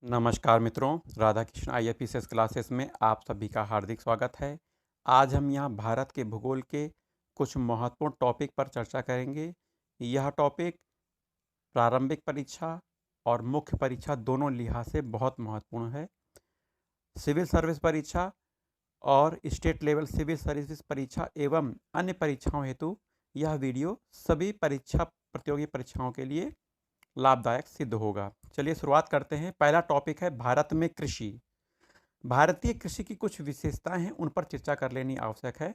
नमस्कार मित्रों, Radha Krishna IAPCS classes में आप सभी का हार्दिक स्वागत है। आज हम यहाँ भारत के भूगोल के कुछ महत्वपूर्ण टॉपिक पर चर्चा करेंगे। यह टॉपिक प्रारंभिक परीक्षा और मुख्य परीक्षा दोनों लिहाज से बहुत महत्वपूर्ण है। सिविल सर्विस परीक्षा और स्टेट लेवल सिविल सर्विस परीक्षा एवं अन्य परीक्षाओं हेतु यह वीडियो सभी प्रतियोगी परीक्षाओं के लिए लाभदायक सिद्ध होगा। चलिए शुरुआत करते हैं। पहला टॉपिक है भारत में कृषि। भारतीय कृषि की कुछ विशेषताएं हैं, उन पर चर्चा कर लेनी आवश्यक है।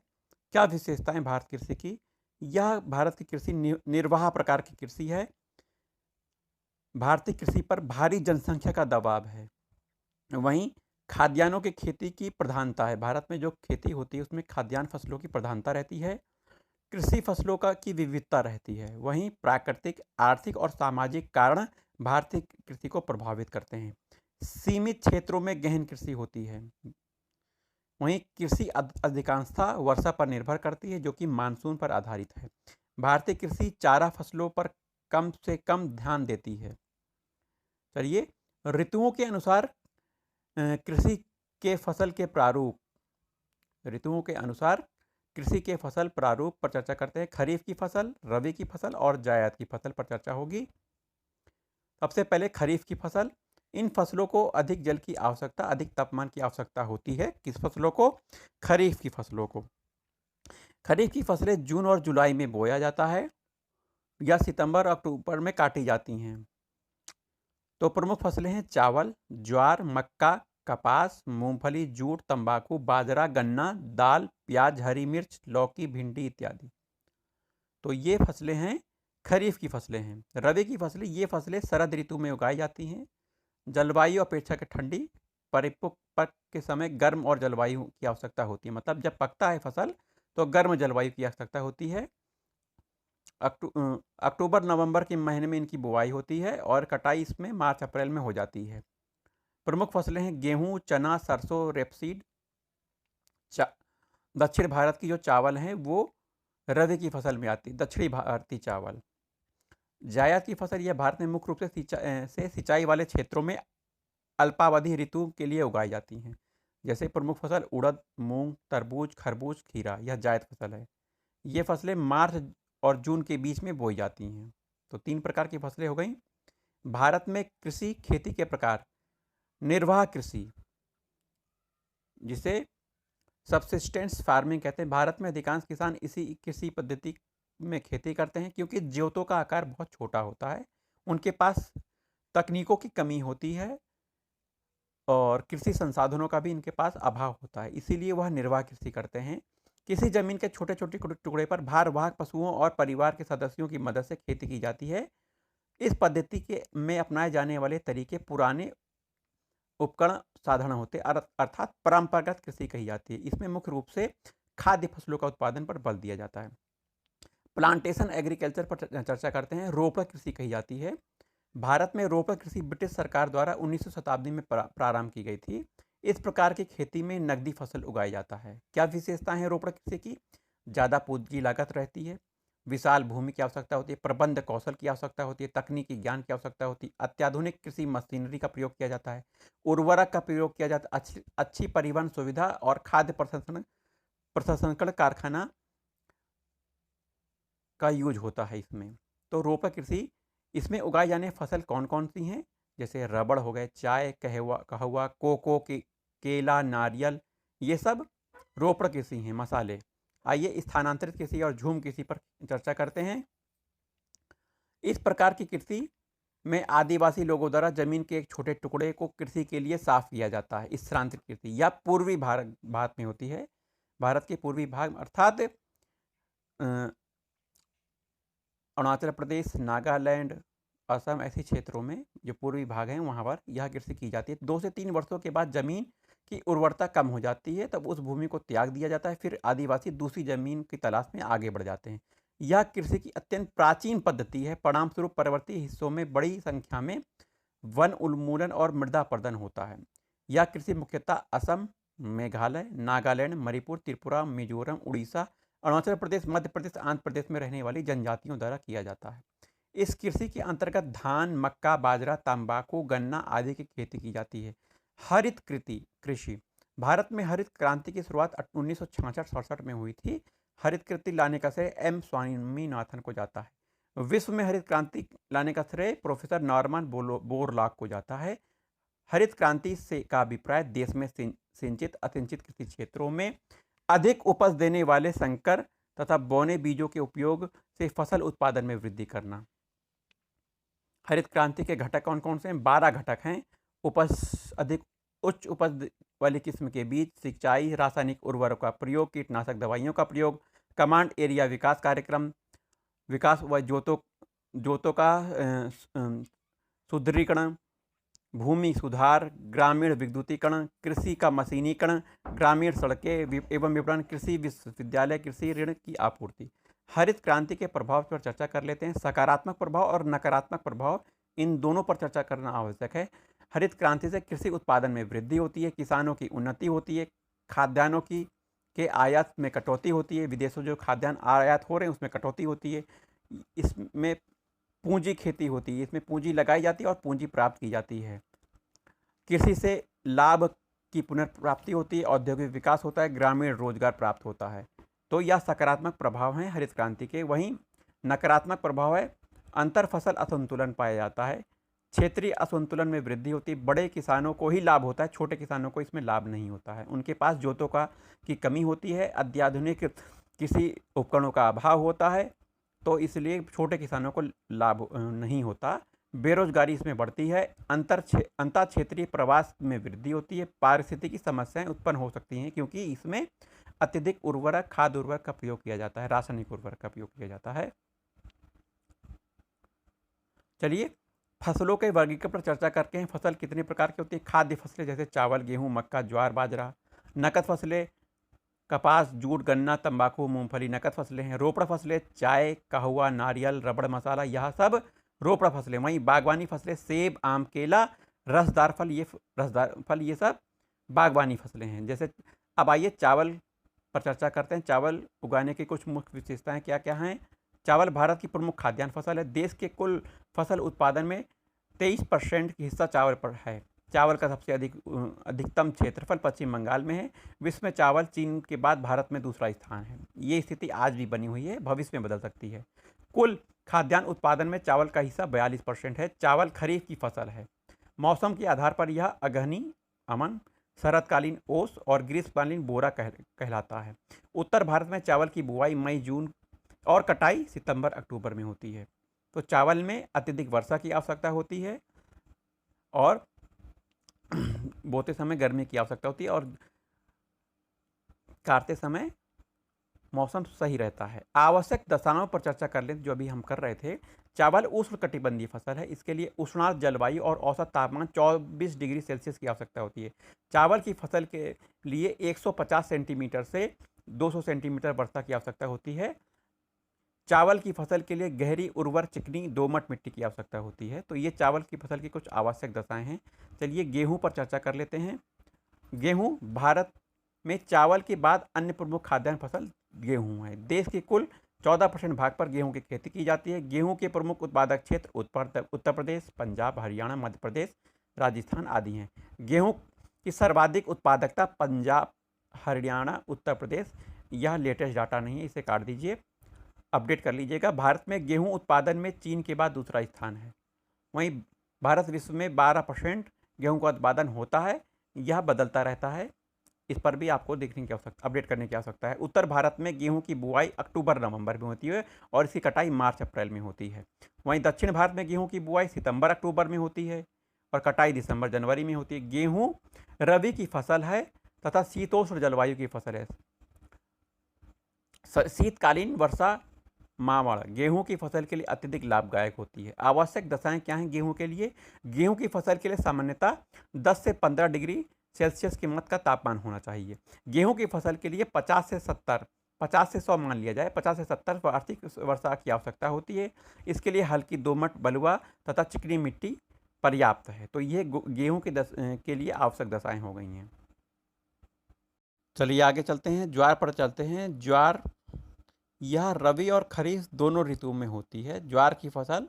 क्या विशेषताएं भारत कृषि की? यह भारत की कृषि निर्वाह प्रकार की कृषि है। भारतीय कृषि पर भारी जनसंख्या का दबाव है। वहीं खाद्यान्नों की खेती की प्रधानता है। भारत में जो खेती होती है उसमें खाद्यान्न फसलों की प्रधानता रहती है। कृषि फसलों का की विविधता रहती है। वहीं प्राकृतिक, आर्थिक और सामाजिक कारण भारतीय कृषि को प्रभावित करते हैं। सीमित क्षेत्रों में गहन कृषि होती है। वहीं कृषि अधिकांशतः वर्षा पर निर्भर करती है, जो कि मानसून पर आधारित है। भारतीय कृषि चारा फसलों पर कम से कम ध्यान देती है। चलिए, ऋतुओं के अनुसार कृषि के फसल के प्रारूप, ऋतुओं के अनुसार कृषि के फसल प्रारूप पर चर्चा करते हैं। खरीफ की फसल, रबी की फसल और जायद की फसल पर चर्चा होगी। सबसे पहले खरीफ की फसल। इन फसलों को अधिक जल की आवश्यकता, अधिक तापमान की आवश्यकता होती है। किस फसलों को? खरीफ की फसलों को। खरीफ की फसलें जून और जुलाई में बोया जाता है या सितंबर अक्टूबर में काटी जाती हैं। तो प्रमुख फसलें हैं चावल, ज्वार, मक्का, कपास, मूंगफली, जूट, तंबाकू, बाजरा, गन्ना, दाल, प्याज, हरी मिर्च, लौकी, भिंडी इत्यादि। तो ये फसलें हैं, खरीफ की फसलें हैं। रबी की फसलें, ये फसलें शरद ऋतु में उगाई जाती हैं। जलवायु अपेक्षाकृत ठंडी, परिपक्व के समय गर्म और जलवायु की आवश्यकता होती है। मतलब जब पकता है फसल तो गर्म जलवायु की आवश्यकता होती है। अक्टूबर नवंबर के महीने में इनकी बुआई होती है और कटाई इसमें मार्च अप्रैल में हो जाती है। प्रमुख फसलें हैं गेहूं, चना, सरसों, रेपसीड। दक्षिण भारत की जो चावल हैं वो रबी की फसल में आती है, दक्षिणी भारतीय चावल। जायद की फसल यह भारत में मुख्य रूप से सिंचाई वाले क्षेत्रों में अल्पावधि ऋतु के लिए उगाई जाती हैं। जैसे प्रमुख फसल उड़द, मूंग, तरबूज, खरबूज, खीरा, यह जायद फसल है। ये फसलें मार्च और जून के बीच में बोई जाती हैं। तो 3 प्रकार की फसलें हो गई। भारत में कृषि खेती के प्रकार। निर्वाह कृषि, जिसे सबसिस्टेंस फार्मिंग कहते हैं। भारत में अधिकांश किसान इसी कृषि पद्धति में खेती करते हैं क्योंकि जोतों का आकार बहुत छोटा होता है, उनके पास तकनीकों की कमी होती है और कृषि संसाधनों का भी इनके पास अभाव होता है, इसीलिए वह निर्वाह कृषि करते हैं। किसी जमीन के छोटे छोटे टुकड़े पर भारवाहक पशुओं और परिवार के सदस्यों की मदद से खेती की जाती है। इस पद्धति के में अपनाए जाने वाले तरीके पुराने उपकरण साधारण होते, अर्थात परंपरागत कृषि कही जाती है। इसमें मुख्य रूप से खाद्य फसलों का उत्पादन पर बल दिया जाता है। प्लांटेशन एग्रीकल्चर पर चर्चा करते हैं। रोपड़ कृषि कही जाती है। भारत में रोपड़ कृषि ब्रिटिश सरकार द्वारा 19वीं शताब्दी में प्रारंभ की गई थी। इस प्रकार की खेती में नकदी फसल उगाई जाता है। क्या विशेषताएं हैं रोपड़ कृषि की? ज़्यादा पूंजी लागत रहती है, विशाल भूमि की आवश्यकता होती है, प्रबंध कौशल की आवश्यकता होती है, तकनीकी ज्ञान की आवश्यकता होती है, अत्याधुनिक कृषि मशीनरी का प्रयोग किया जाता है, उर्वरक का प्रयोग किया जाता है, अच्छी परिवहन सुविधा और खाद्य प्रसंस्करण कारखाना का यूज होता है इसमें। तो रोपड़ कृषि, इसमें उगाई जाने फसल कौन कौन सी हैं? जैसे रबड़ हो गए, चाय, कहवा, कोको की, केला, नारियल, ये सब रोपड़ कृषि हैं। मसाले। आइए स्थानांतरित कृषि और झूम कृषि पर चर्चा करते हैं। इस प्रकार की कृषि में आदिवासी लोगों द्वारा जमीन के एक छोटे टुकड़े को कृषि के लिए साफ किया जाता है। स्थानांतरित कृषि यह पूर्वी भारत में होती है। भारत के पूर्वी भाग अर्थात अरुणाचल प्रदेश, नागालैंड, असम, ऐसे क्षेत्रों में जो पूर्वी भाग हैं वहाँ पर यह कृषि की जाती है। 2 से 3 वर्षों के बाद जमीन की उर्वरता कम हो जाती है, तब उस भूमि को त्याग दिया जाता है। फिर आदिवासी दूसरी जमीन की तलाश में आगे बढ़ जाते हैं। यह कृषि की अत्यंत प्राचीन पद्धति है। परिणाम स्वरूप पर्वतीय हिस्सों में बड़ी संख्या में वन उन्मूलन और मृदा अपरदन होता है। यह कृषि मुख्यतः असम, मेघालय, नागालैंड, मणिपुर, त्रिपुरा, मिजोरम, उड़ीसा, अरुणाचल प्रदेश, मध्य प्रदेश, आंध्र प्रदेश में रहने वाली जनजातियों द्वारा किया जाता है। इस कृषि के अंतर्गत धान, मक्का, बाजरा, तंबाकू, गन्ना आदि की खेती की जाती है। हरित कृषि भारत में हरित क्रांति की शुरुआत 1966-67 में हुई थी। हरित क्रांति लाने का श्रेय एम स्वामीनाथन को जाता है। विश्व में हरित क्रांति लाने का श्रेय प्रोफेसर नॉर्मन बोरलॉग को जाता है। हरित क्रांति से का अभिप्राय देश में सिंचित असिंचित कृषि क्षेत्रों में अधिक उपज देने वाले संकर तथा बौने बीजों के उपयोग से फसल उत्पादन में वृद्धि करना। हरित क्रांति के घटक कौन कौन से हैं? 12 घटक हैं। उच्च उपज वाली किस्म के बीज, सिंचाई, रासायनिक उर्वरक का प्रयोग, कीटनाशक दवाइयों का प्रयोग, कमांड एरिया विकास कार्यक्रम, विकास व जोतों का सुदृढ़ीकरण, भूमि सुधार, ग्रामीण विद्युतीकरण, कृषि का मशीनीकरण, ग्रामीण सड़कें एवं विपणन, कृषि विश्वविद्यालय, कृषि ऋण की आपूर्ति। हरित क्रांति के प्रभाव पर चर्चा कर लेते हैं। सकारात्मक प्रभाव और नकारात्मक प्रभाव, इन दोनों पर चर्चा करना आवश्यक है। हरित क्रांति से कृषि उत्पादन में वृद्धि होती है, किसानों की उन्नति होती है, खाद्यान्नों के आयात में कटौती होती है, विदेशों जो खाद्यान्न आयात हो रहे हैं उसमें कटौती होती है। इसमें पूंजी खेती होती है, इसमें पूंजी लगाई जाती है और पूंजी प्राप्त की जाती है। कृषि से लाभ की पुनर्प्राप्ति होती है, औद्योगिक विकास होता है, ग्रामीण रोजगार प्राप्त होता है। तो यह सकारात्मक प्रभाव हैं हरित क्रांति के। वहीं नकारात्मक प्रभाव है अंतर फसल असंतुलन पाया जाता है, क्षेत्रीय असंतुलन में वृद्धि होती है। बड़े किसानों को ही लाभ होता है, छोटे किसानों को इसमें लाभ नहीं होता है। उनके पास जोतों की कमी होती है, अत्याधुनिक कृषि उपकरणों का अभाव होता है, तो इसलिए छोटे किसानों को लाभ नहीं होता। बेरोजगारी इसमें बढ़ती है, अंतर क्षेत्रीय प्रवास में वृद्धि होती है, पारिस्थितिकी समस्याएं उत्पन्न हो सकती हैं क्योंकि इसमें अत्यधिक उर्वरक, खाद उर्वरक का प्रयोग किया जाता है, रासायनिक उर्वरक का प्रयोग किया जाता है। चलिए फसलों के वर्गीकरण पर चर्चा करते हैं। फसल कितने प्रकार की होती है? खाद्य फसलें जैसे चावल, गेहूं, मक्का, ज्वार, बाजरा। नकद फसलें कपास, जूट, गन्ना, तंबाकू, मूंगफली नकद फसलें हैं। रोपड़ फसलें चाय, कहवा, नारियल, रबड़, मसाला, यह सब रोपड़ फसलें। वहीं बागवानी फसलें सेब, आम, केला, रसदार फल ये सब बागवानी फसलें हैं। जैसे अब आइए चावल पर चर्चा करते हैं। चावल उगाने की कुछ मुख्य विशेषताएं क्या क्या हैं? चावल भारत की प्रमुख खाद्यान्न फसल है। देश के कुल फसल उत्पादन में 23% की हिस्सा चावल पर है। चावल का सबसे अधिकतम क्षेत्रफल पश्चिम बंगाल में है। विश्व में चावल चीन के बाद भारत में दूसरा स्थान है। ये स्थिति आज भी बनी हुई है, भविष्य में बदल सकती है। कुल खाद्यान्न उत्पादन में चावल का हिस्सा 42% है। चावल खरीफ की फसल है। मौसम के आधार पर यह अगहनी, अमन, शरतकालीन ओस और ग्रीष्मकालीन बोरा कहलाता है। उत्तर भारत में चावल की बुआई मई जून और कटाई सितंबर अक्टूबर में होती है। तो चावल में अत्यधिक वर्षा की आवश्यकता होती है और बोते समय गर्मी की आवश्यकता होती है और काटते समय मौसम सही रहता है। आवश्यक दशाओं पर चर्चा कर लें जो अभी हम कर रहे थे। चावल उष्णकटिबंधीय फसल है। इसके लिए उष्णार्द्र जलवायु और औसत तापमान 24 डिग्री सेल्सियस की आवश्यकता होती है। चावल की फसल के लिए 150 सेंटीमीटर से 200 सेंटीमीटर वर्षा की आवश्यकता होती है। चावल की फसल के लिए गहरी, उर्वर, चिकनी, दोमट मिट्टी की आवश्यकता होती है। तो ये चावल की फसल की कुछ आवश्यक दशाएं हैं। चलिए गेहूं पर चर्चा कर लेते हैं। गेहूं भारत में चावल के बाद अन्य प्रमुख खाद्यान्न फसल गेहूं है। देश के कुल 14% भाग पर गेहूं की खेती की जाती है। गेहूं के प्रमुख उत्पादक क्षेत्र उत्तर प्रदेश, पंजाब, हरियाणा, मध्य प्रदेश, राजस्थान आदि हैं। गेहूं की सर्वाधिक उत्पादकता पंजाब, हरियाणा, उत्तर प्रदेश। यह लेटेस्ट डाटा नहीं है, इसे काट दीजिए, अपडेट कर लीजिएगा। भारत में गेहूं उत्पादन में चीन के बाद दूसरा स्थान है। वहीं भारत विश्व में 12% गेहूं का उत्पादन होता है। यह बदलता रहता है, इस पर भी आपको देखने की आवश्यकता, अपडेट करने की आवश्यकता है। उत्तर भारत में गेहूं की बुआई अक्टूबर नवंबर में होती है और इसकी कटाई मार्च अप्रैल में होती है। वहीं दक्षिण भारत में गेहूं की बुआई सितंबर अक्टूबर में होती है और कटाई दिसंबर जनवरी में होती है। गेहूं रबी की फसल है तथा शीतोष्ण जलवायु की फसल है। शीतकालीन वर्षा मावड़ गेहूं की फसल के लिए अत्यधिक लाभदायक होती है। आवश्यक दशाएं क्या हैं गेहूं के लिए? गेहूं की फसल के लिए सामान्यतः 10 से 15 डिग्री सेल्सियस के मध्य का तापमान होना चाहिए। गेहूं की फसल के लिए 50 से 100 मान लिया जाए, 50 से 70 वार्षिक वर्षा की आवश्यकता होती है। इसके लिए हल्की दोमट, बलुआ तथा चिकनी मिट्टी पर्याप्त है। तो ये गेहूं के लिए आवश्यक दशाएं हो गई हैं। चलिए आगे चलते हैं, ज्वार पर चलते हैं। ज्वार यह रबी और खरीफ दोनों ऋतुओं में होती है। ज्वार की फसल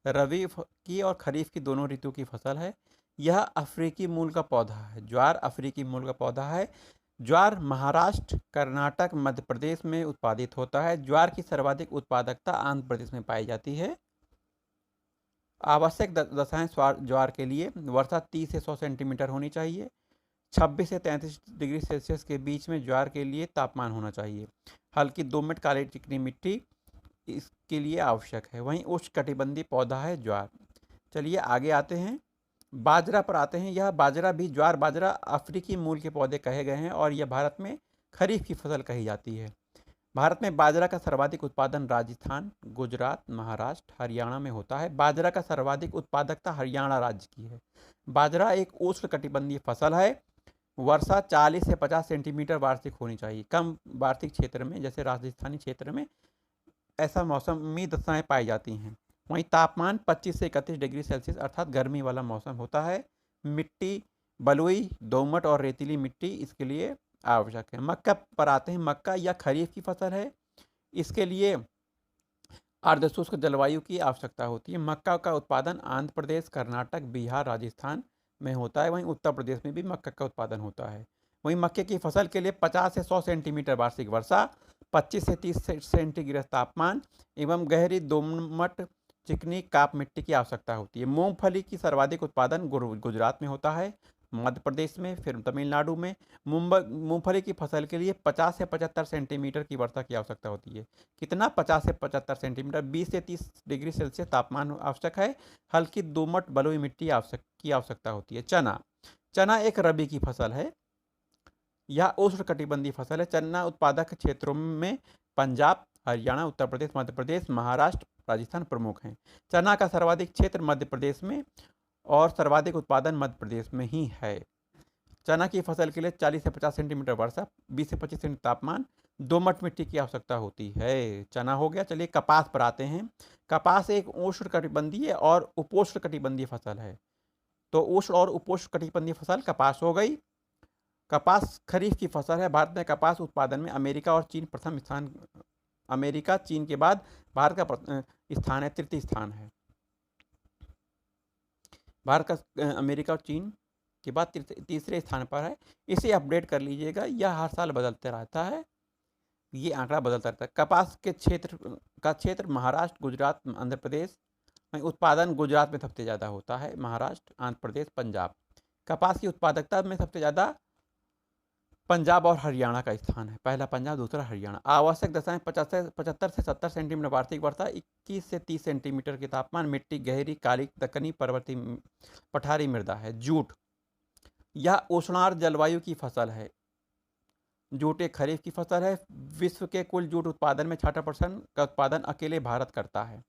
रबी की और खरीफ की दोनों ऋतु की फसल है। यह अफ्रीकी मूल का पौधा है। ज्वार अफ्रीकी मूल का पौधा है। ज्वार महाराष्ट्र, कर्नाटक, मध्य प्रदेश में उत्पादित होता है। ज्वार की सर्वाधिक उत्पादकता आंध्र प्रदेश में पाई जाती है। आवश्यक दशाएं ज्वार के लिए: वर्षा 30 से 100 सेंटीमीटर होनी चाहिए। 26 से 33 डिग्री सेल्सियस के बीच में ज्वार के लिए तापमान होना चाहिए। हल्की दोमट काली चिकनी मिट्टी इसके लिए आवश्यक है। वहीं उष्णकटिबंधीय पौधा है ज्वार। चलिए आगे आते हैं, बाजरा पर आते हैं। यह बाजरा भी ज्वार बाजरा अफ्रीकी मूल के पौधे कहे गए हैं और यह भारत में खरीफ की फसल कही जाती है। भारत में बाजरा का सर्वाधिक उत्पादन राजस्थान, गुजरात, महाराष्ट्र, हरियाणा में होता है। बाजरा का सर्वाधिक उत्पादकता हरियाणा राज्य की है। बाजरा एक उष्णकटिबंधीय फसल है। वर्षा 40 से 50 सेंटीमीटर वार्षिक होनी चाहिए। कम वार्षिक क्षेत्र में जैसे राजस्थानी क्षेत्र में ऐसा मौसमी दशाएं पाई जाती हैं। वहीं तापमान 25 से 31 डिग्री सेल्सियस अर्थात गर्मी वाला मौसम होता है। मिट्टी बलुई, दोमट और रेतीली मिट्टी इसके लिए आवश्यक है। मक्का पर आते हैं। मक्का यह खरीफ की फसल है। इसके लिए अर्धशुष्क जलवायु की आवश्यकता होती है। मक्का का उत्पादन आंध्र प्रदेश, कर्नाटक, बिहार, राजस्थान में होता है। वहीं उत्तर प्रदेश में भी मक्का का उत्पादन होता है। वहीं मक्के की फसल के लिए 50 से 100 सेंटीमीटर वार्षिक वर्षा, 25 से 30 सेंटीग्रेड तापमान एवं गहरी दोमट चिकनी काप मिट्टी की आवश्यकता होती है। मूंगफली की सर्वाधिक उत्पादन गुजरात में होता है, मध्य प्रदेश में, फिर तमिलनाडु में। मूंगफली की फसल के लिए 50 से 75 सेंटीमीटर की वर्षा की आवश्यकता होती है। कितना? 50 से 75 सेंटीमीटर। 20 से 30 डिग्री सेल्सियस तापमान आवश्यक है। हल्की दोमट बलुई मिट्टी की आवश्यकता होती है। चना चना एक रबी की फसल है। यह उष्णकटिबंधीय फसल है। चना उत्पादक क्षेत्रों में पंजाब, हरियाणा, उत्तर प्रदेश, मध्य प्रदेश, महाराष्ट्र, राजस्थान प्रमुख हैं। चना का सर्वाधिक क्षेत्र मध्य प्रदेश में और सर्वाधिक उत्पादन मध्य प्रदेश में ही है। चना की फसल के लिए 40 से 50 सेंटीमीटर वर्षा, 20 से 25 सेंटीमीटर तापमान, दोमट मिट्टी की आवश्यकता होती है। चना हो गया। चलिए कपास पर आते हैं। कपास एक उष्णकटिबंधीय और उपोष्णकटिबंधीय फसल है। तो उष्ण और उपोष्णकटिबंधीय फसल कपास हो गई। कपास खरीफ की फसल है। भारत में कपास उत्पादन में अमेरिका और चीन प्रथम स्थान, अमेरिका चीन के बाद भारत का स्थान है, तृतीय स्थान है। भारत का अमेरिका और चीन के बाद तीसरे स्थान पर है। इसे अपडेट कर लीजिएगा, यह हर साल बदलते रहता है, ये आंकड़ा बदलता रहता है। कपास के क्षेत्र महाराष्ट्र, गुजरात, आंध्र प्रदेश। उत्पादन गुजरात में सबसे ज़्यादा होता है, महाराष्ट्र, आंध्र प्रदेश, पंजाब। कपास की उत्पादकता में सबसे ज़्यादा पंजाब और हरियाणा का स्थान है। पहला पंजाब, दूसरा हरियाणा। आवश्यक दशाएं 75 से 70 सेंटीमीटर वार्षिक वर्षा, 21 से 30 सेंटीमीटर के तापमान। मिट्टी गहरी काली दक्कनी पर्वतीय पठारी मृदा है। जूट यह उष्णार्द्र जलवायु की फसल है। जूट एक खरीफ की फसल है। विश्व के कुल जूट उत्पादन में 66% का उत्पादन अकेले भारत करता है।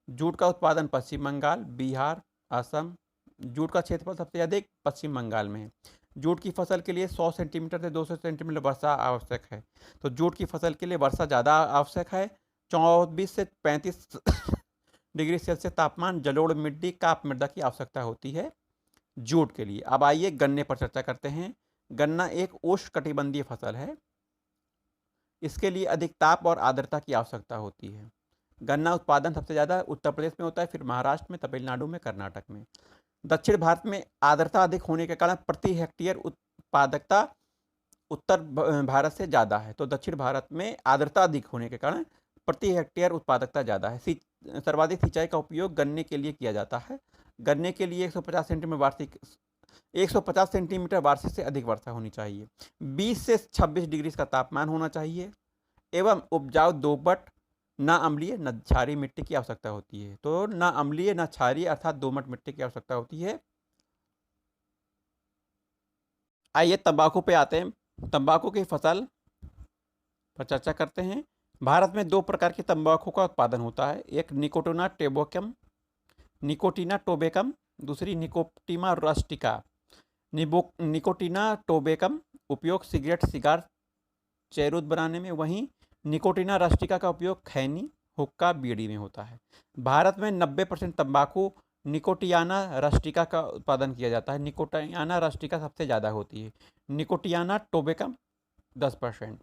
जूट का उत्पादन पश्चिम बंगाल, बिहार, असम। जूट का क्षेत्रफल सबसे अधिक पश्चिम बंगाल में है। जूट की फसल के लिए 100 सेंटीमीटर से 200 सेंटीमीटर वर्षा आवश्यक है। तो जूट की फसल के लिए वर्षा ज़्यादा आवश्यक है। 24 से 35 डिग्री सेल्सियस तापमान, जलोढ़ मिट्टी, काप मृदा की आवश्यकता होती है जूट के लिए। अब आइए गन्ने पर चर्चा करते हैं। गन्ना एक उष्णकटिबंधीय फसल है। इसके लिए अधिक ताप और आर्द्रता की आवश्यकता होती है। गन्ना उत्पादन सबसे ज़्यादा उत्तर प्रदेश में होता है, फिर महाराष्ट्र में, तमिलनाडु में, कर्नाटक में। दक्षिण भारत में आर्द्रता अधिक होने के कारण प्रति हेक्टेयर उत्पादकता उत्तर भारत से ज़्यादा है। तो दक्षिण भारत में आर्द्रता अधिक होने के कारण प्रति हेक्टेयर उत्पादकता ज़्यादा है। सर्वाधिक सिंचाई का उपयोग गन्ने के लिए किया जाता है। गन्ने के लिए 150 सेंटीमीटर वार्षिक से अधिक वर्षा होनी चाहिए। 20 से 26 डिग्री का तापमान होना चाहिए एवं उपजाऊ दोमट, ना अम्लीय न क्षारीय मिट्टी की आवश्यकता होती है। तो ना अम्लीय न क्षारीय अर्थात दोमट मिट्टी की आवश्यकता होती है। आइए तंबाकू पे आते हैं। तंबाकू की फसल पर चर्चा करते हैं। भारत में 2 प्रकार की तंबाकू का उत्पादन होता है। एक निकोटीना टोबेकम, दूसरी निकोटिमा रस्टिका। निकोटीना टोबेकम उपयोग सिगरेट, सिगार, चेरूद बनाने में, वहीं निकोटीना रस्टिका का उपयोग खैनी, हुक्का, बीड़ी में होता है। भारत में 90% तंबाकू निकोटियाना रस्टिका का उत्पादन किया जाता है। निकोटियाना रस्टिका सबसे ज़्यादा होती है। निकोटियाना टोबेकम 10%।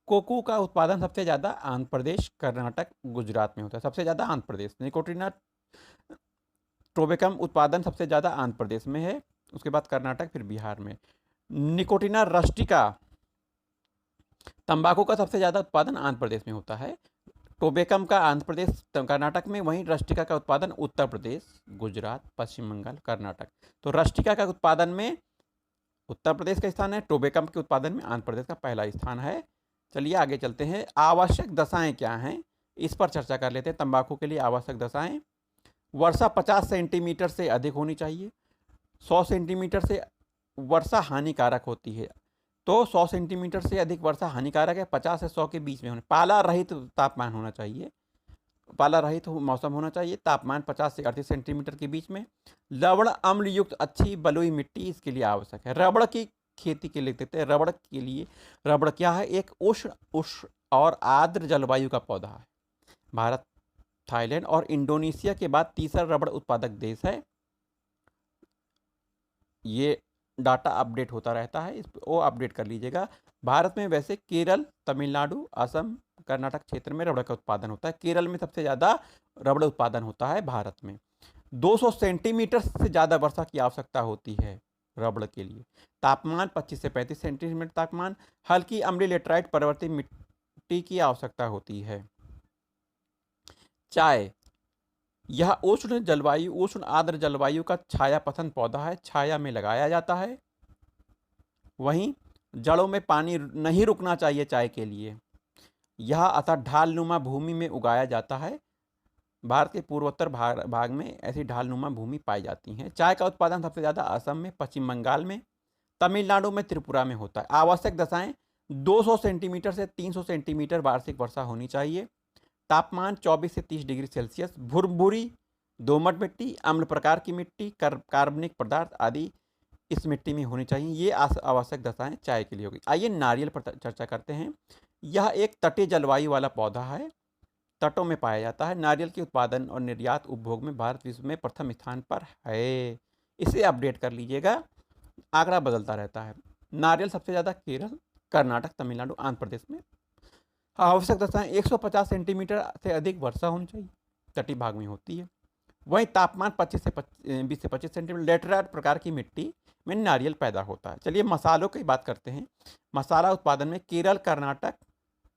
कोको का उत्पादन सबसे ज़्यादा आंध्र प्रदेश, कर्नाटक, गुजरात में होता है। सबसे ज़्यादा आंध्र प्रदेश। निकोटिना टोबैकम उत्पादन सबसे ज़्यादा आंध्र प्रदेश में है, उसके बाद कर्नाटक, फिर बिहार में। निकोटिना रस्टिका तंबाकू का सबसे ज़्यादा उत्पादन आंध्र प्रदेश में होता है। टोबैकम का आंध्र प्रदेश, कर्नाटक में, वहीं रस्टिका का उत्पादन उत्तर प्रदेश, गुजरात, पश्चिम बंगाल, कर्नाटक। तो रस्टिका का उत्पादन में उत्तर प्रदेश का स्थान है, टोबैकम के उत्पादन में आंध्र प्रदेश का पहला स्थान है। चलिए आगे चलते हैं। आवश्यक दशाएं क्या हैं, इस पर चर्चा कर लेते हैं। तंबाकू के लिए आवश्यक दशाएं: वर्षा 50 सेंटीमीटर से अधिक होनी चाहिए। 100 सेंटीमीटर से वर्षा हानिकारक होती है, तो 100 सेंटीमीटर से अधिक वर्षा हानिकारक है। 50 से 100 के बीच में होने। पाला रहित तापमान होना चाहिए, पाला रहित मौसम होना चाहिए। तापमान 50 से 38 सेंटीमीटर के बीच में। लवण अम्ल युक्त अच्छी बलुई मिट्टी इसके लिए आवश्यक है। रबड़ की खेती के लिए देखते हैं। रबड़ के लिए, रबड़ क्या है? एक उष्ण और आर्द्र जलवायु का पौधा है। भारत, थाईलैंड और इंडोनेशिया के बाद तीसरा रबड़ उत्पादक देश है। ये डाटा अपडेट होता रहता है, वो अपडेट कर लीजिएगा। भारत में वैसे केरल, तमिलनाडु, असम, कर्नाटक क्षेत्र में रबड़ का उत्पादन होता है। केरल में सबसे ज़्यादा रबड़ उत्पादन होता है भारत में। 200 सेंटीमीटर से ज़्यादा वर्षा की आवश्यकता होती है रबड़ के लिए। तापमान 25 से 35 सेंटीमीटर तापमान। हल्की अम्लीय लेटराइट परवर्ती मिट्टी की आवश्यकता होती है। चाय, यह उष्ण जलवायु, उष्ण आर्द्र जलवायु का छाया पसंद पौधा है, छाया में लगाया जाता है। वहीं जड़ों में पानी नहीं रुकना चाहिए चाय के लिए। यह अतः ढालनुमा भूमि में उगाया जाता है। भारत के पूर्वोत्तर भाग में ऐसी ढालनुमा भूमि पाई जाती हैं। चाय का उत्पादन सबसे ज़्यादा असम में, पश्चिम बंगाल में, तमिलनाडु में, त्रिपुरा में होता है। आवश्यक दशाएं: 200 सेंटीमीटर से 300 सेंटीमीटर वार्षिक वर्षा होनी चाहिए। तापमान 24 से 30 डिग्री सेल्सियस। भुरभुरी, दोमट मिट्टी, अम्ल प्रकार की मिट्टी, कार्बनिक पदार्थ आदि इस मिट्टी में होनी चाहिए। ये आवश्यक दशाएं चाय के लिए होगी। आइए नारियल पर चर्चा करते हैं। यह एक तटीय जलवायु वाला पौधा है, तटों में पाया जाता है। नारियल के उत्पादन और निर्यात उपभोग में भारत विश्व में प्रथम स्थान पर है। इसे अपडेट कर लीजिएगा, आंकड़ा बदलता रहता है। नारियल सबसे ज़्यादा केरल, कर्नाटक, तमिलनाडु, आंध्र प्रदेश में। आवश्यक दशाएं: 150 सेंटीमीटर से अधिक वर्षा होनी चाहिए, तटीय भाग में होती है। वहीं तापमान 20 से 25 सेंटीमीटर। लेटराइट प्रकार की मिट्टी में नारियल पैदा होता है। चलिए मसालों की बात करते हैं। मसाला उत्पादन में केरल, कर्नाटक,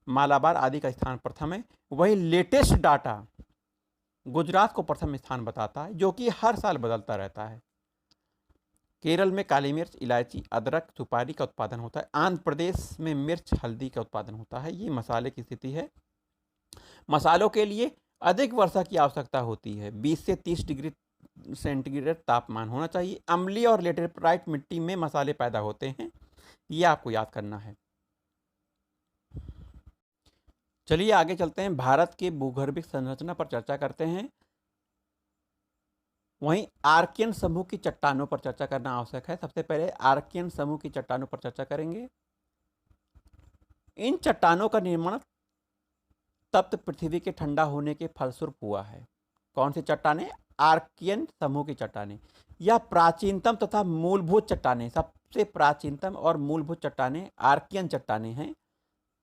मालाबार आदि का स्थान प्रथम है। वही लेटेस्ट डाटा गुजरात को प्रथम स्थान बताता है, जो कि हर साल बदलता रहता है। केरल में काली मिर्च, इलायची, अदरक, सुपारी का उत्पादन होता है। आंध्र प्रदेश में मिर्च, हल्दी का उत्पादन होता है। ये मसाले की स्थिति है। मसालों के लिए अधिक वर्षा की आवश्यकता होती है। 20 से 30 डिग्री सेंटीग्रेड तापमान होना चाहिए। अम्लीय और लेटेराइट मिट्टी में मसाले पैदा होते हैं, ये आपको याद करना है। चलिए आगे चलते हैं। भारत के भूगर्भिक संरचना पर चर्चा करते हैं। वहीं आर्कियन समूह की चट्टानों पर चर्चा करना आवश्यक है। सबसे पहले आर्कियन समूह की चट्टानों पर चर्चा करेंगे। इन चट्टानों का निर्माण तप्त पृथ्वी के ठंडा होने के फलस्वरूप हुआ है। कौन सी चट्टानें? आर्कियन समूह की चट्टानें। यह प्राचीनतम तथा मूलभूत चट्टानें, सबसे प्राचीनतम और मूलभूत चट्टानें आर्कियन चट्टानें हैं।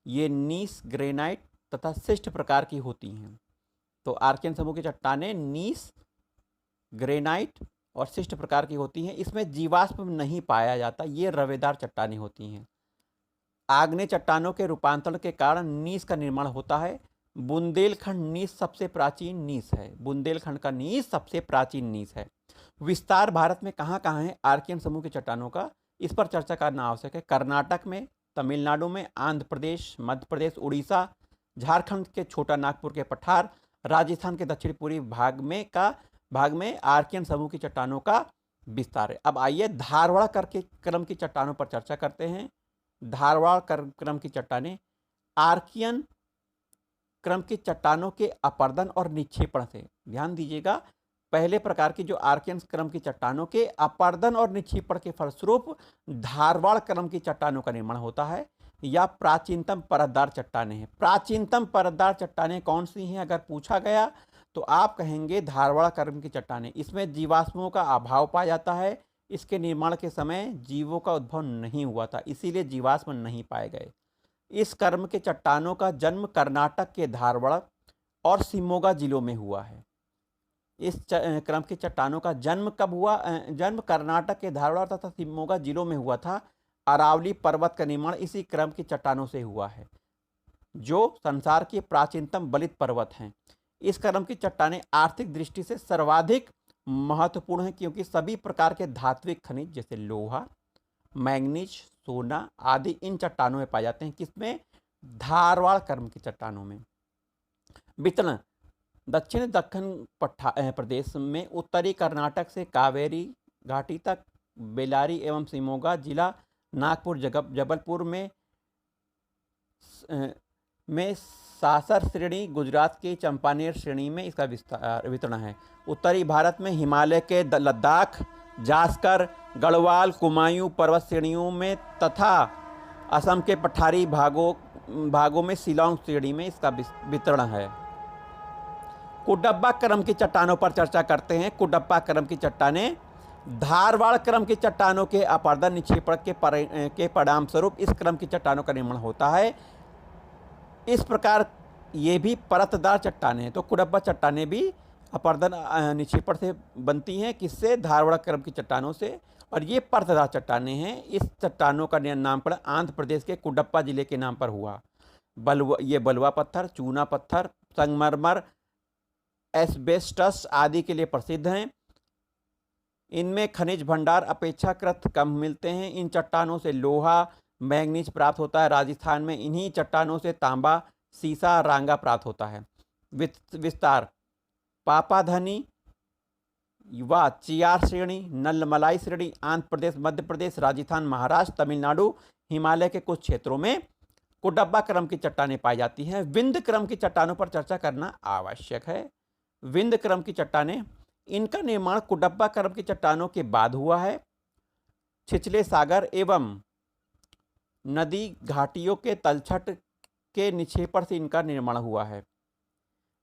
ये नीस, ग्रेनाइट तथा शिष्ट प्रकार की होती हैं। तो आर्कियन समूह की चट्टानें नीस, ग्रेनाइट और शिष्ट प्रकार की होती हैं। इसमें जीवाश्म नहीं पाया जाता, ये रवेदार चट्टानें होती हैं। आग्नेय चट्टानों के रूपांतरण के कारण नीस का निर्माण होता है। बुंदेलखंड नीस सबसे प्राचीन नीस है। बुंदेलखंड का नीस सबसे प्राचीन नीस है। विस्तार भारत में कहाँ कहाँ है आर्कियन समूह की चट्टानों का, इस पर चर्चा करना आवश्यक है। कर्नाटक में, तमिलनाडु में, आंध्र प्रदेश, मध्य प्रदेश, उड़ीसा, झारखंड के छोटा नागपुर के पठार, राजस्थान के दक्षिण पूर्वी भाग में आर्कियन समूह की चट्टानों का विस्तार है। अब आइए धारवाड़ क्रम की चट्टानों पर चर्चा करते हैं। धारवाड़ क्रम की चट्टानें आर्कियन क्रम की चट्टानों के अपर्दन और निक्षेपण से, ध्यान दीजिएगा, पहले प्रकार की जो आर्कियन क्रम की चट्टानों के अपर्दन और निक्षेपण के फलस्वरूप धारवाड़ क्रम की चट्टानों का निर्माण होता है। या प्राचीनतम परतदार चट्टानें हैं। प्राचीनतम परतदार चट्टानें कौन सी हैं अगर पूछा गया तो आप कहेंगे धारवाड़ क्रम की चट्टानें। इसमें जीवाश्मों का अभाव पाया जाता है। इसके निर्माण के समय जीवों का उद्भव नहीं हुआ था, इसीलिए जीवाश्म नहीं पाए गए। इस क्रम के चट्टानों का जन्म कर्नाटक के धारवाड़ और शिमोगा जिलों में हुआ है। इस क्रम के चट्टानों का जन्म कब हुआ? जन्म कर्नाटक के धारवाड़ तथा शिमोगा जिलों में हुआ था। अरावली पर्वत का निर्माण इसी क्रम की चट्टानों से हुआ है, जो संसार के प्राचीनतम बलित पर्वत हैं। इस क्रम की चट्टानें आर्थिक दृष्टि से सर्वाधिक महत्वपूर्ण हैं, क्योंकि सभी प्रकार के धात्विक खनिज जैसे लोहा, मैंगनीज, सोना आदि इन चट्टानों में पाए जाते हैं। किसमें? धारवाड़ क्रम की चट्टानों में। वितरण: दक्षिण दक्कन प्रदेश में उत्तरी कर्नाटक से कावेरी घाटी तक, बेलारी एवं शिमोगा जिला, नागपुर, जबलपुर में सासर श्रेणी, गुजरात के चंपानेर श्रेणी में इसका वितरण है। उत्तरी भारत में हिमालय के लद्दाख, जास्कर, गढ़वाल, कुमायूं पर्वत श्रेणियों में तथा असम के पठारी भागों में शिलांग श्रेणी में इसका वितरण है। कुडब्बा क्रम की चट्टानों पर चर्चा करते हैं। कुडब्बा क्रम की चट्टानें धारवाड़ क्रम की चट्टानों के अपर्दन निक्षेपण के परिणाम स्वरूप इस क्रम की चट्टानों का निर्माण होता है। इस प्रकार ये भी परतदार चट्टानें हैं। तो कुडब्बा चट्टानें भी अपर्दन निक्षेपण से बनती हैं। किससे? धारवाड़ क्रम की चट्टानों से। और ये परतदार चट्टानें हैं। इस चट्टानों का नामकरण आंध्र प्रदेश के कुडब्बा जिले के नाम पर हुआ। ये बलुआ पत्थर, चूना पत्थर, संगमरमर, एस्बेस्टस आदि के लिए प्रसिद्ध हैं। इनमें खनिज भंडार अपेक्षाकृत कम मिलते हैं। इन चट्टानों से लोहा, मैंगनीज प्राप्त होता है। राजस्थान में इन्हीं चट्टानों से तांबा, सीसा, रांगा प्राप्त होता है। विस्तार: पापाधनी व चियार श्रेणी, नलमलाई श्रेणी आंध्र प्रदेश, मध्य प्रदेश, राजस्थान, महाराष्ट्र, तमिलनाडु, हिमालय के कुछ क्षेत्रों में कुडब्बा क्रम की चट्टानें पाई जाती हैं। विंध्य क्रम की चट्टानों पर चर्चा करना आवश्यक है। विंध्य क्रम की चट्टानें, इनका निर्माण कुडब्बा क्रम की चट्टानों के बाद हुआ है। छिछले सागर एवं नदी घाटियों के तलछट के निक्षेपण से इनका निर्माण हुआ है।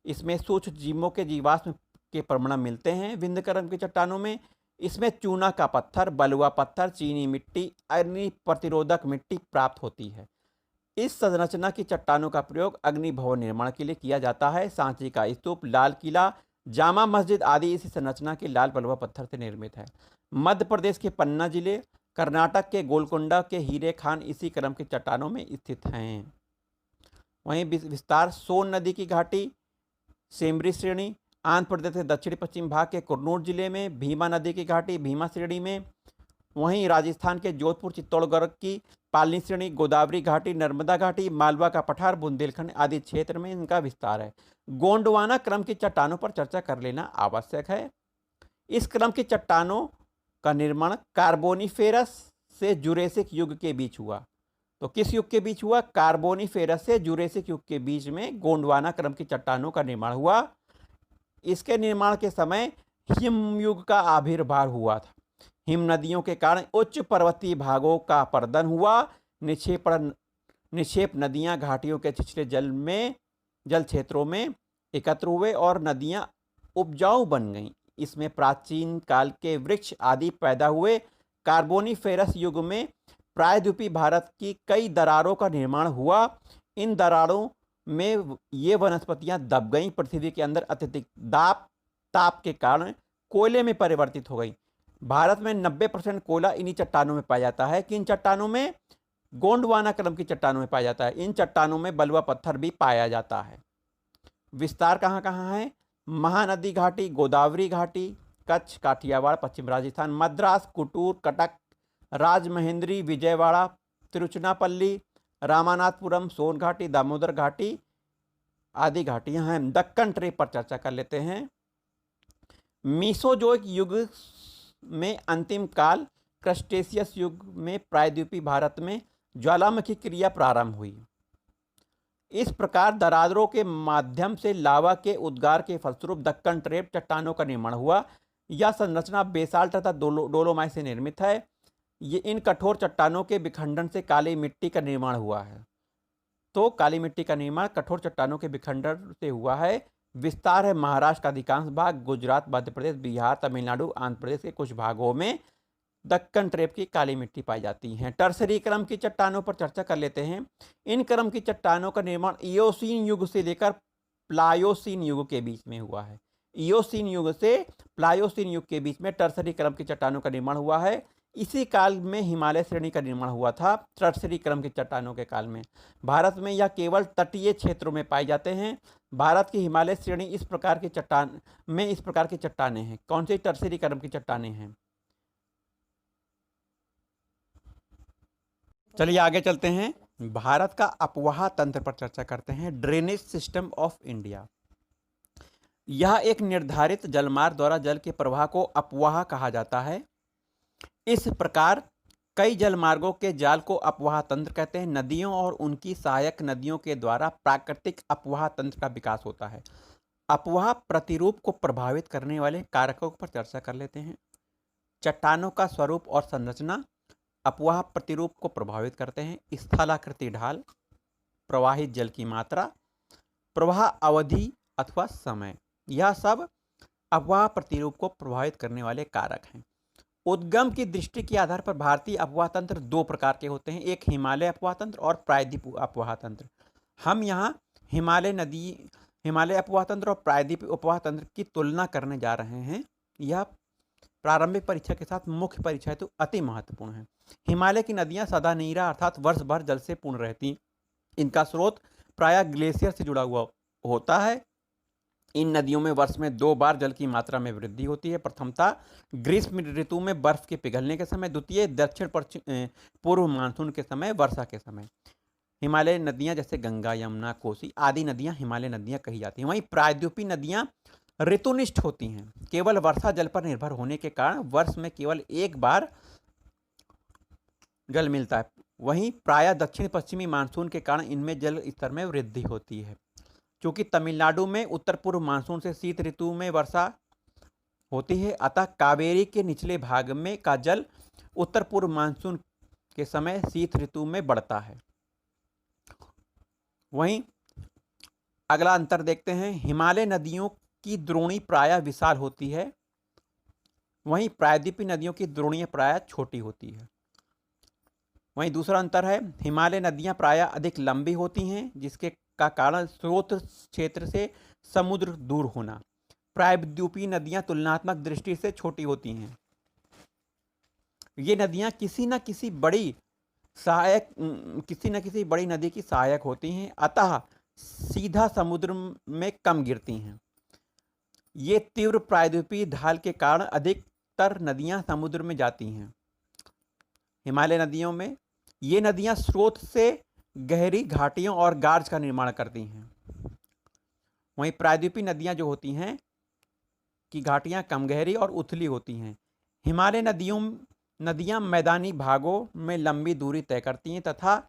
इसमें सूक्ष्म जीवों के जीवाश्म के प्रमाण मिलते हैं। विंध्य क्रम की चट्टानों में इसमें चूना का पत्थर, बलुआ पत्थर, चीनी मिट्टी, अग्नि प्रतिरोधक मिट्टी प्राप्त होती है। इस संरचना की चट्टानों का प्रयोग अग्नि भवन निर्माण के लिए किया जाता है। सांची का स्तूप, लाल किला, जामा मस्जिद आदि इसी संरचना के लाल बलुआ पत्थर से निर्मित है। मध्य प्रदेश के पन्ना जिले, कर्नाटक के गोलकोंडा के हीरे खान इसी क्रम की चट्टानों में स्थित हैं। वहीं विस्तार: सोन नदी की घाटी, सेमरी श्रेणी आंध्र प्रदेश के दक्षिण पश्चिम भाग के कुरनूल जिले में, भीमा नदी की घाटी भीमा श्रेणी में। वहीं राजस्थान के जोधपुर, चित्तौड़गढ़ की पालनी श्रेणी, गोदावरी घाटी, नर्मदा घाटी, मालवा का पठार, बुंदेलखंड आदि क्षेत्र में इनका विस्तार है। गोंडवाना क्रम की चट्टानों पर चर्चा कर लेना आवश्यक है। इस क्रम की चट्टानों का निर्माण कार्बोनिफेरस से जुरेसिक युग के बीच हुआ। तो किस युग के बीच हुआ? कार्बोनिफेरस से जुरेसिक युग के बीच में गोंडवाना क्रम की चट्टानों का निर्माण हुआ। इसके निर्माण के समय हिमयुग का आविर्भाव हुआ था। हिम नदियों के कारण उच्च पर्वतीय भागों का अपर्दन हुआ। निक्षेप नदियां घाटियों के छिछले जल क्षेत्रों में एकत्र हुए और नदियां उपजाऊ बन गईं। इसमें प्राचीन काल के वृक्ष आदि पैदा हुए। कार्बोनिफेरस युग में प्रायद्वीपीय भारत की कई दरारों का निर्माण हुआ। इन दरारों में ये वनस्पतियां दब गईं। पृथ्वी के अंदर अत्यधिक ताप के कारण कोयले में परिवर्तित हो गई। भारत में 90% कोयला इन्हीं चट्टानों में पाया जाता है। किन चट्टानों में? गोंडवाना क्रम की चट्टानों में पाया जाता है। इन चट्टानों में बलुआ पत्थर भी पाया जाता है। विस्तार कहाँ कहाँ है? महानदी घाटी, गोदावरी घाटी, कच्छ, काठियावाड़, पश्चिम राजस्थान, मद्रास, कुटूर, कटक, राजमहेंद्री, विजयवाड़ा, तिरुचनापल्ली, रामानाथपुरम, सोन घाटी, दामोदर घाटी आदि घाटियां हैं। दक्कन ट्रेप पर चर्चा कर लेते हैं। मीसोजोइक युग में अंतिम काल, क्रस्टेशियस युग में प्रायद्वीपीय भारत में ज्वालामुखी क्रिया प्रारंभ हुई। इस प्रकार दरारों के माध्यम से लावा के उद्गार के फलस्वरूप दक्कन ट्रेप चट्टानों का निर्माण हुआ। यह संरचना बेसाल्ट तथा डोलोमाइट से निर्मित है। ये इन कठोर चट्टानों के विखंडन से काली मिट्टी का निर्माण हुआ है। तो काली मिट्टी का निर्माण कठोर चट्टानों के विखंडन से हुआ है। विस्तार है: महाराष्ट्र का अधिकांश भाग, गुजरात, मध्य प्रदेश, बिहार, तमिलनाडु, आंध्र प्रदेश के कुछ भागों में दक्कन ट्रेप की काली मिट्टी पाई जाती हैं। टर्सरी क्रम की चट्टानों पर चर्चा कर लेते हैं। इन क्रम की चट्टानों का निर्माण इयोसीन युग से लेकर प्लायोसीन युग के बीच में हुआ है। इयोसीन युग से प्लायोसीन युग के बीच में टर्सरी क्रम की चट्टानों का निर्माण हुआ है। इसी काल में हिमालय श्रेणी का निर्माण हुआ था, टर्सरी क्रम की चट्टानों के काल में। भारत में यह केवल तटीय क्षेत्रों में पाए जाते हैं। भारत की हिमालय श्रेणी इस प्रकार की चट्टानें हैं। कौन सी टर्सरी क्रम की चट्टानें हैं? चलिए आगे चलते हैं। भारत का अपवाह तंत्र पर चर्चा करते हैं। Drainage system of India. यह एक निर्धारित जलमार्ग द्वारा जल के प्रवाह को अपवाह कहा जाता है। इस प्रकार कई जलमार्गों के जाल को अपवाह तंत्र कहते हैं। नदियों और उनकी सहायक नदियों के द्वारा प्राकृतिक अपवाह तंत्र का विकास होता है। अपवाह प्रतिरूप को प्रभावित करने वाले कारकों पर चर्चा कर लेते हैं। चट्टानों का स्वरूप और संरचना अपवाह प्रतिरूप को प्रभावित करते हैं। स्थलाकृति ढाल, प्रवाहित जल की मात्रा, प्रवाह अवधि अथवा समय, यह सब अपवाह प्रतिरूप को प्रभावित करने वाले कारक हैं। उद्गम की दृष्टि के आधार पर भारतीय अपवाह तंत्र दो प्रकार के होते हैं, एक हिमालय अपवाह तंत्र और प्रायद्वीप अपवाह तंत्र। हम यहाँ हिमालय अपवाह तंत्र और प्रायद्वीप अपवाह तंत्र की तुलना करने जा रहे हैं। यह प्रारंभिक परीक्षा के साथ मुख्य परीक्षा हेतु अति महत्वपूर्ण है। हिमालय की नदियां सदा नीरा अर्थात वर्ष भर जल से पूर्ण रहती। इनका स्रोत प्रायः ग्लेशियर से जुड़ा हुआ होता है। इन नदियों में वर्ष में 2 बार जल की मात्रा में वृद्धि होती है। प्रथमतः ग्रीष्म ऋतु में बर्फ के पिघलने के समय, द्वितीय दक्षिण पूर्व मानसून के समय, वर्षा के समय। हिमालय नदियां जैसे गंगा, यमुना, कोसी आदि नदियां हिमालय नदियां कही जाती हैं। वहीं प्रायद्वीपीय नदियां ऋतुनिष्ठ होती हैं। केवल वर्षा जल पर निर्भर होने के कारण वर्ष में केवल एक बार जल मिलता है। वहीं प्रायः दक्षिण पश्चिमी मानसून के कारण इनमें जल स्तर में वृद्धि होती है। क्योंकि तमिलनाडु में उत्तर पूर्व मानसून से शीत ऋतु में वर्षा होती है, अतः कावेरी के निचले भाग में का जल उत्तर पूर्व मानसून के समय शीत ऋतु में बढ़ता है। वहीं अगला अंतर देखते हैं। हिमालय नदियों की द्रोणी प्रायः विशाल होती है, वहीं प्रायद्वीपीय नदियों की द्रोणियां प्रायः छोटी होती है। वहीं दूसरा अंतर है, हिमालय नदियां प्रायः अधिक लंबी होती हैं, जिसके का कारण स्रोत क्षेत्र से समुद्र दूर होना। प्रायद्वीपीय नदियां तुलनात्मक दृष्टि से छोटी होती हैं। ये नदियां किसी न किसी बड़ी नदी की सहायक होती हैं, अतः सीधा समुद्र में कम गिरती हैं। ये तीव्र प्रायद्वीपीय ढाल के कारण अधिकतर नदियां समुद्र में जाती हैं। हिमालय नदियों में ये नदियां स्रोत से गहरी घाटियों और गार्ज का निर्माण करती हैं। वहीं प्रायद्वीपीय नदियां जो होती हैं की घाटियां कम गहरी और उथली होती हैं। हिमालय नदियां मैदानी भागों में लंबी दूरी तय करती हैं तथा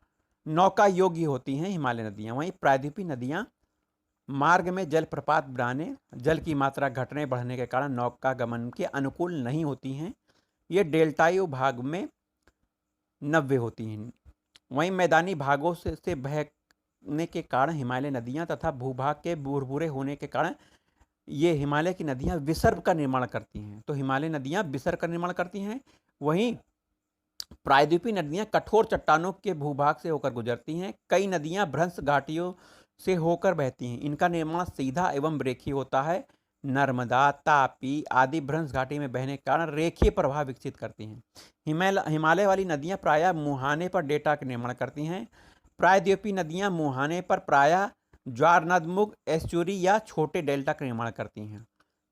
नौका योग्य होती हैं हिमालय नदियां। वहीं प्रायद्वीपीय नदियां मार्ग में जलप्रपात बनाने, जल की मात्रा घटने बढ़ने के कारण नौका गमन के अनुकूल नहीं होती हैं। ये डेल्टाई भाग में नव्य होती हैं। वहीं मैदानी भागों से बहने के कारण हिमालय नदियां तथा भूभाग के भूरभूरे होने के कारण ये हिमालय की नदियां विसर्ग का निर्माण करती हैं। तो हिमालय नदियां विसर्ग का निर्माण करती हैं। वहीं प्रायद्वीपीय नदियां कठोर चट्टानों के भूभाग से होकर गुजरती हैं। कई नदियां भ्रंश घाटियों से होकर बहती हैं। इनका निर्माण सीधा एवं रेखीय होता है। नर्मदा, तापी आदि भ्रंश घाटी में बहने के कारण रेखीय प्रवाह विकसित करती हैं। हिमालय वाली नदियां प्रायः मुहाने पर डेल्टा का निर्माण करती हैं। प्रायद्वीपीय नदियां मुहाने पर प्रायः ज्वारनदमुख, एस्चुरी या छोटे डेल्टा का निर्माण करती हैं।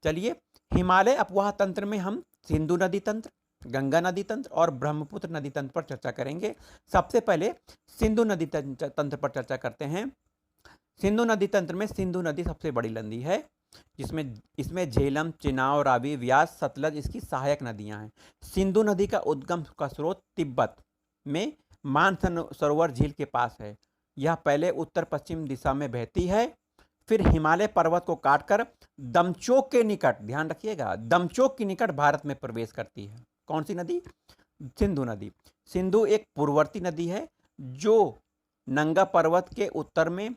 चलिए, हिमालय अपवाह तंत्र में हम सिंधु नदी तंत्र, गंगा नदी तंत्र और ब्रह्मपुत्र नदी तंत्र पर चर्चा करेंगे। सबसे पहले सिंधु नदी तंत्र पर चर्चा करते हैं। सिंधु नदी तंत्र में सिंधु नदी सबसे बड़ी नदी है, इसमें झेलम, चिनाब, रावी, व्यास, सतलज इसकी सहायक नदियां हैं। सिंधु नदी का उद्गम का स्रोत तिब्बत में मानसरोवर झील के पास है। यह पहले उत्तर पश्चिम दिशा में बहती है, फिर हिमालय पर्वत को काटकर दमचोक के निकट, ध्यान रखिएगा, दमचोक के निकट भारत में प्रवेश करती है। कौन सी नदी? सिंधु नदी। सिंधु एक पूर्ववर्ती नदी है जो नंगा पर्वत के उत्तर में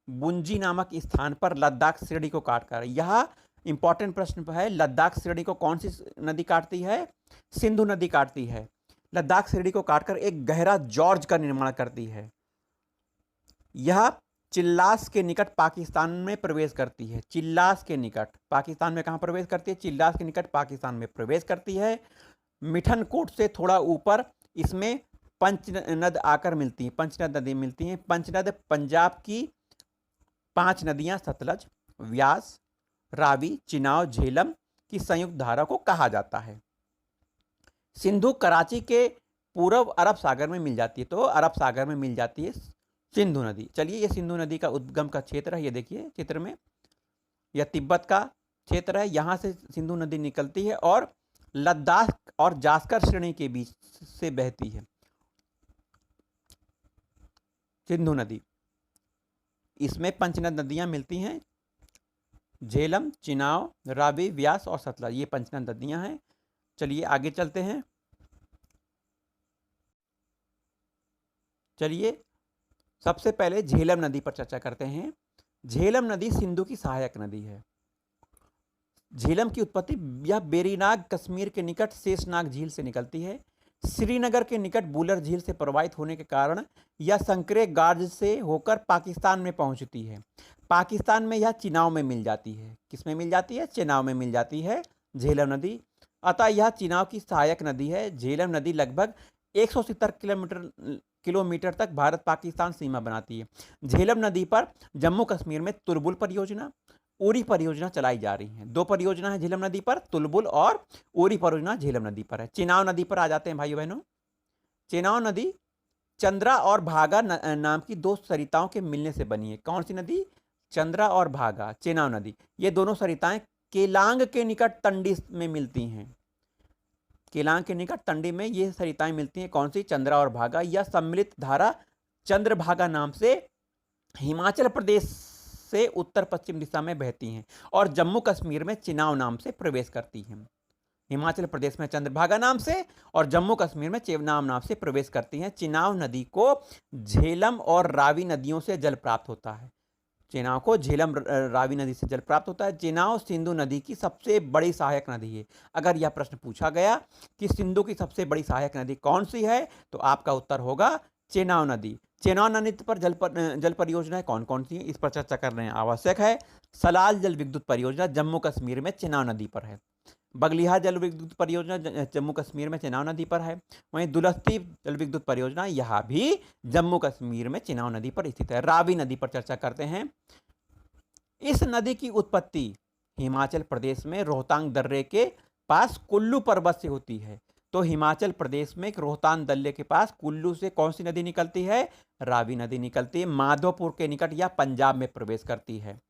बुंजी नामक स्थान पर लद्दाख श्रेणी को काटकर यह इंपॉर्टेंट प्रश्न है, लद्दाख श्रेणी को कौन सी नदी काटती है? सिंधु नदी काटती है। लद्दाख श्रेणी को काटकर एक गहरा जॉर्ज का निर्माण करती है। यह चिल्लास के निकट पाकिस्तान में प्रवेश करती है। चिल्लास के निकट पाकिस्तान में कहां प्रवेश करती है? चिल्लास के निकट पाकिस्तान में प्रवेश करती है। मिठनकोट से थोड़ा ऊपर इसमें पंचनद आकर मिलती है, पंचनद नदी मिलती हैं। पंचनद पंजाब की 5 नदियां सतलज, व्यास, रावी, चिनाव, झेलम की संयुक्त धारा को कहा जाता है। सिंधु कराची के पूर्व अरब सागर में मिल जाती है, तो अरब सागर में मिल जाती है सिंधु नदी। चलिए, ये सिंधु नदी का उद्गम का क्षेत्र है, ये देखिए चित्र में, यह तिब्बत का क्षेत्र है, यहां से सिंधु नदी निकलती है और लद्दाख और जास्कर श्रेणी के बीच से बहती है सिंधु नदी। इसमें पंचनद नदियां मिलती हैं, झेलम, चिनाव, रावी, व्यास और सतलज, ये पंचनद नदियां हैं। चलिए आगे चलते हैं। चलिए सबसे पहले झेलम नदी पर चर्चा करते हैं। झेलम नदी सिंधु की सहायक नदी है। झेलम की उत्पत्ति यह बेरीनाग कश्मीर के निकट शेषनाग झील से निकलती है। श्रीनगर के निकट बुलर झील से प्रवाहित होने के कारण यह संकरे गार्ज से होकर पाकिस्तान में पहुंचती है। पाकिस्तान में यह चिनाव में मिल जाती है। किसमें मिल जाती है? चिनाव में मिल जाती है झेलम नदी। अतः यह चिनाव की सहायक नदी है। झेलम नदी लगभग 170 किलोमीटर तक भारत पाकिस्तान सीमा बनाती है। झेलम नदी पर जम्मू कश्मीर में तुलबुल परियोजना, उरी परियोजना चलाई जा रही है। 2 परियोजना है झेलम नदी पर, तुलबुल और उरी परियोजना झेलम नदी पर है। चिनाव नदी पर आ जाते हैं भाइयों बहनों। चिनाव नदी चंद्रा और भागा नाम की 2 सरिताओं के मिलने से बनी है। कौन सी नदी? चंद्रा और भागा, चिनाव नदी। ये दोनों सरिताएं केलांग के निकट तंडी में मिलती हैं। केलांग के निकट तंडी में ये सरिताएं मिलती हैं। कौन सी? चंद्रा और भागा। यह सम्मिलित धारा चंद्रभागा नाम से हिमाचल प्रदेश से उत्तर पश्चिम दिशा में बहती हैं और जम्मू कश्मीर में चिनाव नाम से प्रवेश करती हैं। हिमाचल प्रदेश में चंद्रभागा नाम से और जम्मू कश्मीर में चेवनाम नाम से प्रवेश करती हैं। चिनाव नदी को झेलम और रावी नदियों से जल प्राप्त होता है। चिनाव को झेलम रावी नदी से जल प्राप्त होता है। चिनाव सिंधु नदी की सबसे बड़ी सहायक नदी है। अगर यह प्रश्न पूछा गया कि सिंधु की सबसे बड़ी सहायक नदी कौन सी है, तो आपका उत्तर होगा चेनाव नदी। चेनाव नदी पर जल परियोजनाएं कौन कौन सी हैं, इस पर चर्चा करना आवश्यक है। सलाल जल विद्युत परियोजना जम्मू कश्मीर में चेनाव नदी पर है। बगलिहा जल विद्युत परियोजना जम्मू कश्मीर में चेनाव नदी पर है। वहीं दुलस्ती जल विद्युत परियोजना यह भी जम्मू कश्मीर में चेनाव नदी पर स्थित है। रावी नदी पर चर्चा करते हैं। इस नदी की उत्पत्ति हिमाचल प्रदेश में रोहतांग दर्रे के पास कुल्लू पर्वत से होती है। तो हिमाचल प्रदेश में रोहतांग दर्रे के पास कुल्लू से कौन सी नदी निकलती है? रावी नदी निकलती है। माधोपुर के निकट यह पंजाब में प्रवेश करती है।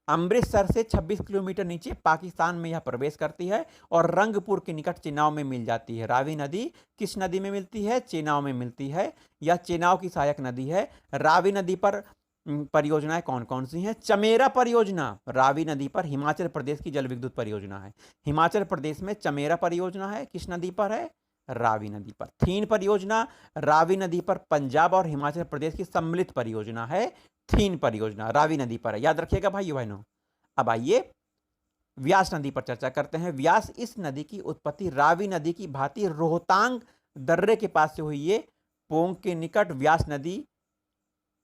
अमृतसर से 26 किलोमीटर नीचे पाकिस्तान में यह प्रवेश करती है और रंगपुर के निकट चेनाव में मिल जाती है। रावी नदी किस नदी में मिलती है? चेनाव में मिलती है। यह चेनाव की सहायक नदी है। रावी नदी पर परियोजनाएं कौन कौन सी हैं? चमेरा परियोजना रावी नदी पर हिमाचल प्रदेश की जल विद्युत परियोजना है। हिमाचल प्रदेश में चमेरा परियोजना है। किस नदी पर है? रावी नदी पर। थीन परियोजना रावी नदी पर पंजाब और हिमाचल प्रदेश की सम्मिलित परियोजना है। थीन परियोजना रावी नदी पर है, याद रखिएगा भाइयों बहनों। अब आइए व्यास नदी पर चर्चा करते हैं। व्यास इस नदी की उत्पत्ति रावी नदी की भांति रोहतांग दर्रे के पास से हुई है। पोंग के निकट व्यास नदी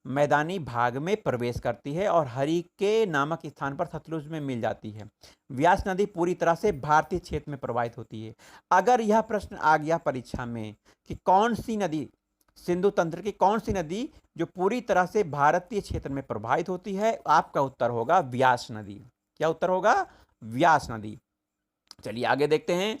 मैदानी भाग में प्रवेश करती है और हरिके नामक स्थान पर सतलुज में मिल जाती है। व्यास नदी पूरी तरह से भारतीय क्षेत्र में प्रवाहित होती है। अगर यह प्रश्न आ गया परीक्षा में कि कौन सी नदी, सिंधु तंत्र की कौन सी नदी जो पूरी तरह से भारतीय क्षेत्र में प्रवाहित होती है, आपका उत्तर होगा व्यास नदी। क्या उत्तर होगा? व्यास नदी। चलिए आगे देखते हैं।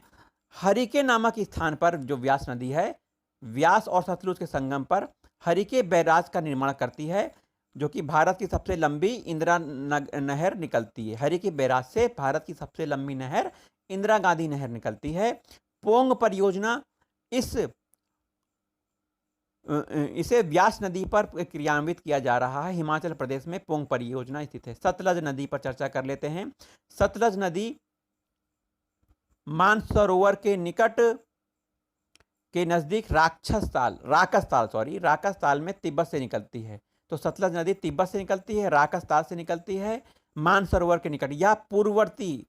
हरिके नामक स्थान पर जो व्यास नदी है, व्यास और सतलुज के संगम पर हरिके बैराज का निर्माण करती है, जो कि भारत की सबसे लंबी इंदिरा नहर निकलती है। हरिके बैराज से भारत की सबसे लंबी नहर इंदिरा गांधी नहर निकलती है। पोंग परियोजना इसे व्यास नदी पर क्रियान्वित किया जा रहा है। हिमाचल प्रदेश में पोंग परियोजना स्थित है। सतलज नदी पर चर्चा कर लेते हैं। सतलज नदी मानसरोवर के निकट के नजदीक राकसताल में तिब्बत से निकलती है। तो सतलज नदी तिब्बत से निकलती है, राकसताल से निकलती है, मानसरोवर के निकट। यह पूर्ववर्ती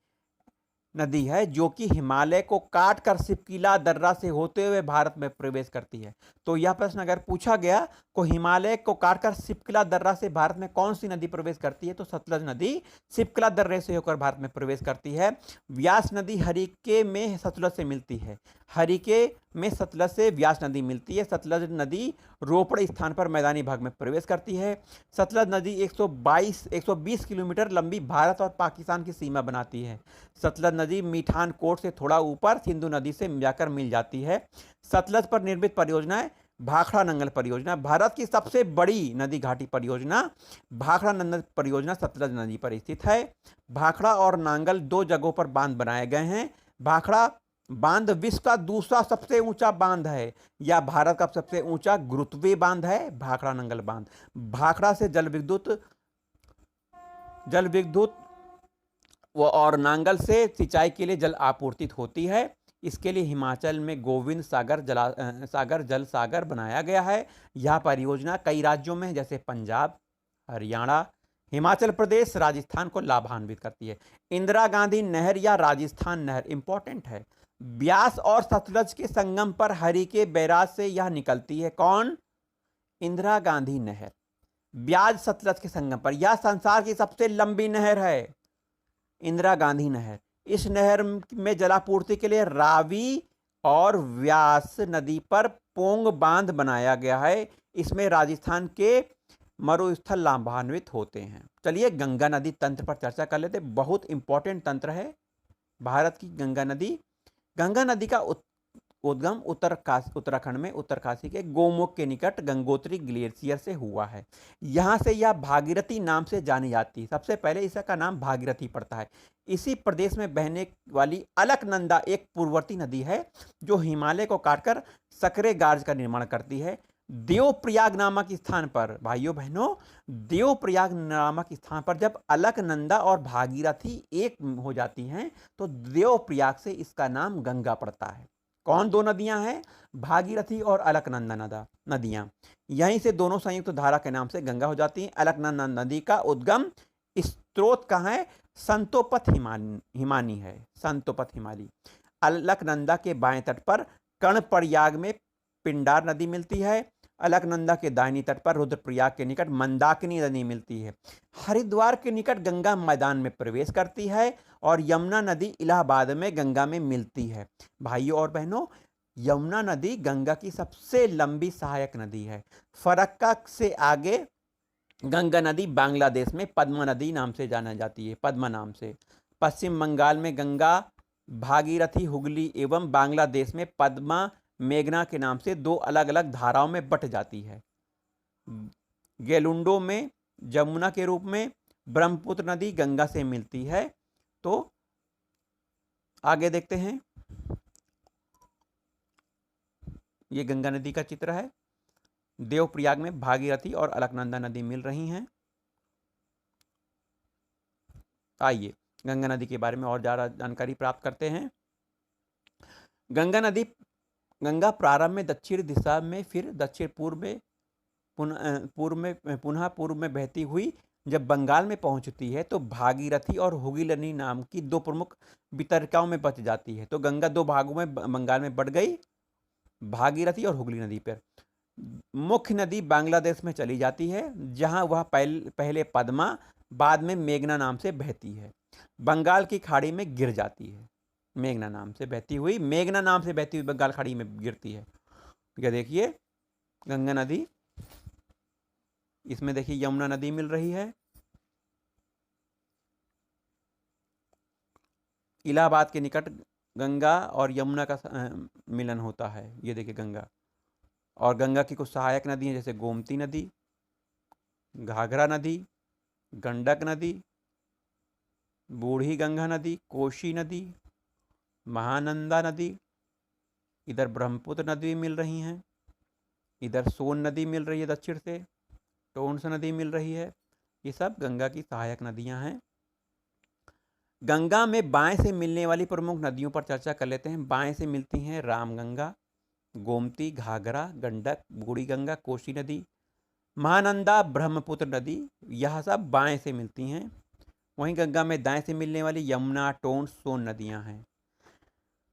नदी है जो कि हिमालय को काट कर सिपकीला दर्रा से होते हुए भारत में प्रवेश करती है। तो यह प्रश्न अगर पूछा गया को हिमालय को काटकर सिपकीला दर्रा से भारत में कौन सी नदी प्रवेश करती है, तो सतलज नदी सिपकीला दर्रे से होकर भारत में प्रवेश करती है। व्यास नदी हरिके में सतलज से मिलती है। हरिके में सतलज से व्यास नदी मिलती है। सतलज नदी रोपड़ स्थान पर मैदानी भाग में प्रवेश करती है। सतलज नदी 120 किलोमीटर लंबी भारत और पाकिस्तान की सीमा बनाती है। सतलज नदी मीठान कोट से थोड़ा ऊपर सिंधु नदी से जाकर मिल जाती है। सतलज पर निर्मित परियोजनाएं भाखड़ा नंगल परियोजना, भारत की सबसे बड़ी नदी घाटी परियोजना भाखड़ा नंगल परियोजना सतलज नदी पर स्थित है। भाखड़ा और नांगल दो जगहों पर बांध बनाए गए हैं। भाखड़ा बांध विश्व का दूसरा सबसे ऊंचा बांध है। यह भारत का सबसे ऊंचा गुरुत्वीय बांध है भाखड़ा नंगल बांध। भाखड़ा से जल विद्युत और नांगल से सिंचाई के लिए जल आपूर्तित होती है। इसके लिए हिमाचल में गोविंद सागर जल सागर बनाया गया है। यह परियोजना कई राज्यों में जैसे पंजाब, हरियाणा, हिमाचल प्रदेश, राजस्थान को लाभान्वित करती है। इंदिरा गांधी नहर या राजस्थान नहर इंपॉर्टेंट है। ब्यास और सतलज के संगम पर हरिके बैराज से यह निकलती है। कौन? इंदिरा गांधी नहर। ब्यास सतलज के संगम पर, यह संसार की सबसे लंबी नहर है, इंदिरा गांधी नहर। इस नहर में जलापूर्ति के लिए रावी और व्यास नदी पर पोंग बांध बनाया गया है। इसमें राजस्थान के मरुस्थल लाभान्वित होते हैं। चलिए गंगा नदी तंत्र पर चर्चा कर लेते। बहुत इंपॉर्टेंट तंत्र है भारत की गंगा नदी। गंगा नदी का उद्गम उत्तराखंड में उत्तरकाशी के गोमुख के निकट गंगोत्री ग्लेशियर से हुआ है। यहां से यह भागीरथी नाम से जानी जाती है। सबसे पहले इसका नाम भागीरथी पड़ता है। इसी प्रदेश में बहने वाली अलकनंदा एक पूर्ववर्ती नदी है जो हिमालय को काटकर सकरे गार्ज का निर्माण करती है। देवप्रयाग नामक स्थान पर, भाइयों बहनों, देवप्रयाग नामक स्थान पर जब अलकनंदा और भागीरथी एक हो जाती हैं तो देवप्रयाग से इसका नाम गंगा पड़ता है। कौन दो नदियां हैं? भागीरथी और अलकनंदा नदियां। यहीं से दोनों संयुक्त धारा के नाम से गंगा हो जाती हैं। अलकनंदा नदी का उद्गम स्त्रोत कहाँ है? संतोपथ हिमानी है, संतोपथ हिमाली। अलकनंदा के बाएं तट पर कर्णप्रयाग में पिंडार नदी मिलती है। अलकनंदा के दाहिनी तट पर रुद्रप्रयाग के निकट मंदाकिनी नदी मिलती है। हरिद्वार के निकट गंगा मैदान में प्रवेश करती है और यमुना नदी इलाहाबाद में गंगा में मिलती है। भाइयों और बहनों, यमुना नदी गंगा की सबसे लंबी सहायक नदी है। फरक्का से आगे गंगा नदी बांग्लादेश में पद्मा नदी नाम से जाना जाती है, पद्मा नाम से। पश्चिम बंगाल में गंगा भागीरथी, हुगली एवं बांग्लादेश में पद्मा मेघना के नाम से दो अलग अलग धाराओं में बट जाती है। गेलुंडो में जमुना के रूप में ब्रह्मपुत्र नदी गंगा से मिलती है। तो आगे देखते हैं, ये गंगा नदी का चित्र है। देवप्रयाग में भागीरथी और अलकनंदा नदी मिल रही हैं। आइए गंगा नदी के बारे में और ज़्यादा जानकारी प्राप्त करते हैं। गंगा प्रारंभ में दक्षिण दिशा में, फिर दक्षिण पूर्व में, पुनः पूर्व में बहती हुई जब बंगाल में पहुंचती है तो भागीरथी और हुगली नाम की दो प्रमुख वितरकाओं में बच जाती है। तो गंगा दो भागों में बंगाल में बढ़ गई, भागीरथी और हुगली नदी पर। मुख्य नदी बांग्लादेश में चली जाती है जहां वह पहले पद्मा बाद में मेघना नाम से बहती है। बंगाल की खाड़ी में गिर जाती है, मेघना नाम से बहती हुई बंगाल खाड़ी में गिरती है। क्या देखिए गंगा नदी, इसमें देखिए यमुना नदी मिल रही है। इलाहाबाद के निकट गंगा और यमुना का मिलन होता है। ये देखिए गंगा, और गंगा की कुछ सहायक नदी हैं जैसे गोमती नदी, घाघरा नदी, गंडक नदी, बूढ़ी गंगा नदी, कोशी नदी, महानंदा नदी। इधर ब्रह्मपुत्र नदी मिल रही हैं, इधर सोन नदी मिल रही है दक्षिण से, टोंस नदी मिल रही है। ये सब गंगा की सहायक नदियां हैं। गंगा में बाएं से मिलने वाली प्रमुख नदियों पर चर्चा कर लेते हैं। बाएं से मिलती हैं रामगंगा, गोमती, घाघरा, गंडक, बूढ़ी गंगा, कोशी नदी, महानंदा, ब्रह्मपुत्र नदी। यह सब बाएं से मिलती हैं। वहीं गंगा में दाएं से मिलने वाली यमुना, टोंस, सोन नदियां हैं।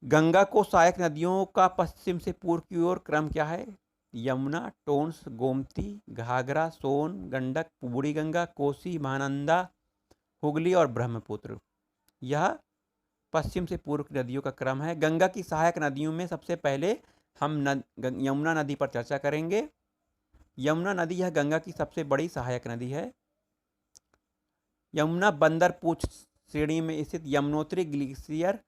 गंगा को सहायक नदियों का पश्चिम से पूर्व की ओर क्रम क्या है? यमुना, टोंस, गोमती, घाघरा, सोन, गंडक, बूढ़ी गंगा, कोसी, महानंदा, हुगली और ब्रह्मपुत्र। यह पश्चिम से पूर्व की नदियों का क्रम है। गंगा की सहायक नदियों में सबसे पहले हम यमुना नदी पर चर्चा करेंगे। यमुना नदी यह गंगा की सबसे बड़ी सहायक नदी है। यमुना बंदरपूछ श्रेणी में स्थित यमुनोत्री ग्लेशियर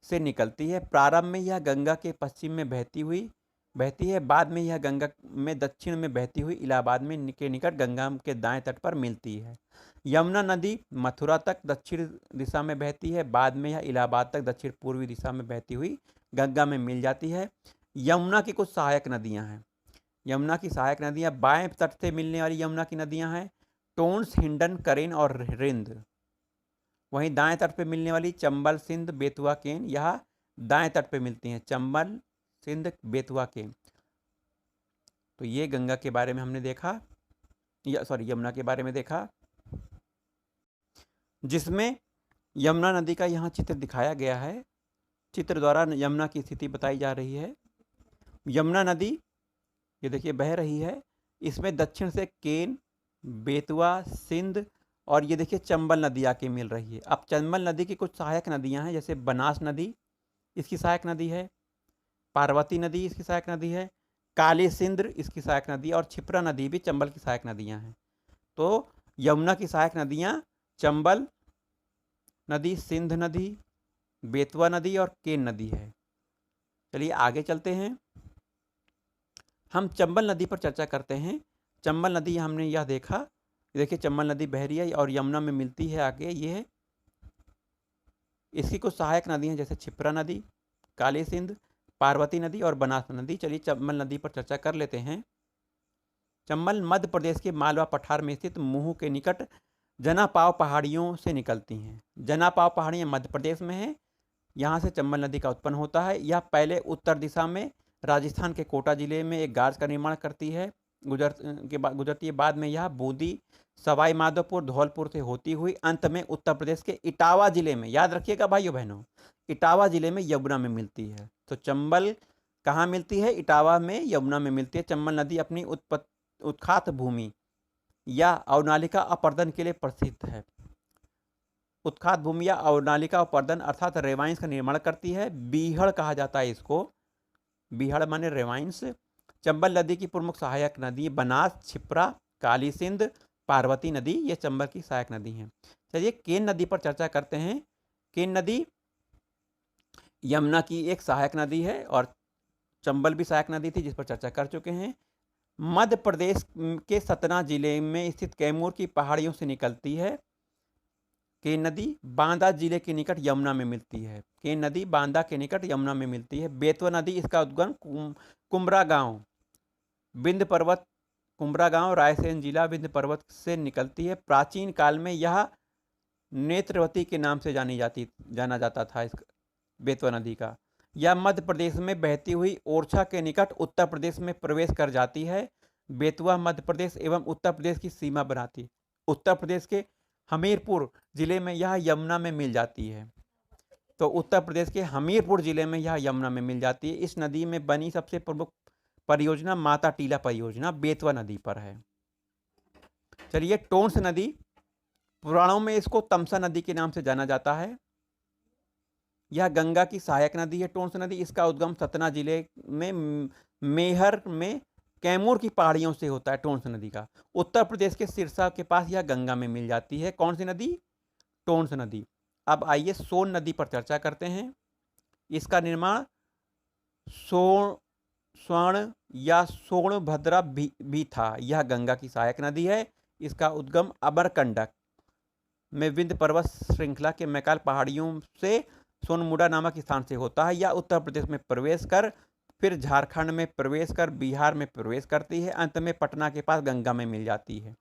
से निकलती है। प्रारंभ में यह गंगा के पश्चिम में बहती है। बाद में यह गंगा में दक्षिण में बहती हुई इलाहाबाद में के निकट गंगा के दाएं तट पर मिलती है। यमुना नदी मथुरा तक दक्षिण दिशा में बहती है। बाद में यह इलाहाबाद तक दक्षिण पूर्वी दिशा में बहती हुई गंगा में मिल जाती है। यमुना की कुछ सहायक नदियां हैं। यमुना की सहायक नदियां बाएं तट से मिलने वाली यमुना की नदियां हैं टोंस, हिंडन, करेन और रिंद। वहीं दाएं तट पे मिलने वाली चंबल, सिंध, बेतवा, केन, यह दाएं तट पे मिलती हैं। चंबल, सिंध, बेतवा, केन। तो ये गंगा के बारे में हमने देखा, यमुना के बारे में देखा, जिसमें यमुना नदी का यहाँ चित्र दिखाया गया है। चित्र द्वारा यमुना की स्थिति बताई जा रही है। यमुना नदी ये देखिए बह रही है। इसमें दक्षिण से केन, बेतवा, सिंध और ये देखिए चंबल नदी आके मिल रही है। अब चंबल नदी की कुछ सहायक नदियां हैं, जैसे बनास नदी इसकी सहायक नदी है, पार्वती नदी इसकी सहायक नदी है, काली सिंध इसकी सहायक नदी और क्षिप्रा नदी भी चंबल की सहायक नदियां हैं। तो यमुना की सहायक नदियां चंबल नदी, सिंध नदी, बेतवा नदी और केन नदी है। चलिए आगे चलते हैं, हम चंबल नदी पर चर्चा करते हैं। चंबल नदी हमने यह देखा, देखिए चंबल नदी बह रही है और यमुना में मिलती है आगे। ये है इसकी कुछ सहायक नदियां जैसे क्षिप्रा नदी, काली सिंध, पार्वती नदी और बनास नदी। चलिए चंबल नदी पर चर्चा कर लेते हैं। चंबल मध्य प्रदेश के मालवा पठार में स्थित मुहू के निकट जनापाव पहाड़ियों से निकलती हैं। जनापाव पहाड़ियाँ मध्य प्रदेश में है। यहाँ से चंबल नदी का उत्पन्न होता है। यह पहले उत्तर दिशा में राजस्थान के कोटा जिले में एक गाज का निर्माण करती है, गुजरती है। बाद में यह बूंदी, सवाई माधोपुर, धौलपुर से होती हुई अंत में उत्तर प्रदेश के इटावा जिले में, याद रखिएगा भाइयों बहनों, इटावा जिले में यमुना में मिलती है। तो चंबल कहाँ मिलती है? इटावा में, यमुना में मिलती है। चंबल नदी अपनी उत्खात भूमि या अवनालिका अपर्दन के लिए प्रसिद्ध है। उत्खात भूमि या अवनालिका अपर्दन अर्थात रेवाइंस का निर्माण करती है। बीहड़ कहा जाता है इसको, बीहड़ माने रेवाइंस। चंबल नदी की प्रमुख सहायक नदी बनास, क्षिप्रा, काली सिंध, पार्वती नदी ये चंबल की सहायक नदी हैं। चलिए केन नदी पर चर्चा करते हैं। केन नदी यमुना की एक सहायक नदी है और चंबल भी सहायक नदी थी, जिस पर चर्चा कर चुके हैं। मध्य प्रदेश के सतना जिले में स्थित कैमूर की पहाड़ियों से निकलती है। केन नदी बांदा जिले के निकट यमुना में मिलती है। केन नदी बांदा के निकट यमुना में मिलती है। बेतवा नदी इसका उद्गम कुम्बरा गांव, विंध्य पर्वत, कुम्बरा गांव, रायसेन जिला, विंध्य पर्वत से निकलती है। प्राचीन काल में यह नेत्रवती के नाम से जाना जाता था इस बेतवा नदी का। यह मध्य प्रदेश में बहती हुई ओरछा के निकट उत्तर प्रदेश में प्रवेश कर जाती है। बेतवा मध्य प्रदेश एवं उत्तर प्रदेश की सीमा बनाती। उत्तर प्रदेश के हमीरपुर जिले में यह यमुना में मिल जाती है। तो उत्तर प्रदेश के हमीरपुर जिले में यह यमुना में मिल जाती है। इस नदी में बनी सबसे प्रमुख परियोजना माता टीला परियोजना बेतवा नदी पर है। चलिए टोंस नदी, पुराणों में इसको तमसा नदी के नाम से जाना जाता है। यह गंगा की सहायक नदी है। टोंस नदी इसका उद्गम सतना जिले में मेहर में कैमूर की पहाड़ियों से होता है। टोंस नदी का उत्तर प्रदेश के सिरसा के पास यह गंगा में मिल जाती है। कौन सी नदी? टोंस नदी। अब आइए सोन नदी पर चर्चा करते हैं। इसका निर्माण स्वर्ण या सोनभद्रा भी था। यह गंगा की सहायक नदी है। इसका उद्गम अमरकंटक में विंध्य पर्वत श्रृंखला के मैकाल पहाड़ियों से सोनमुड़ा नामक स्थान से होता है। यह उत्तर प्रदेश में प्रवेश कर फिर झारखंड में प्रवेश कर बिहार में प्रवेश करती है। अंत में पटना के पास गंगा में मिल जाती है।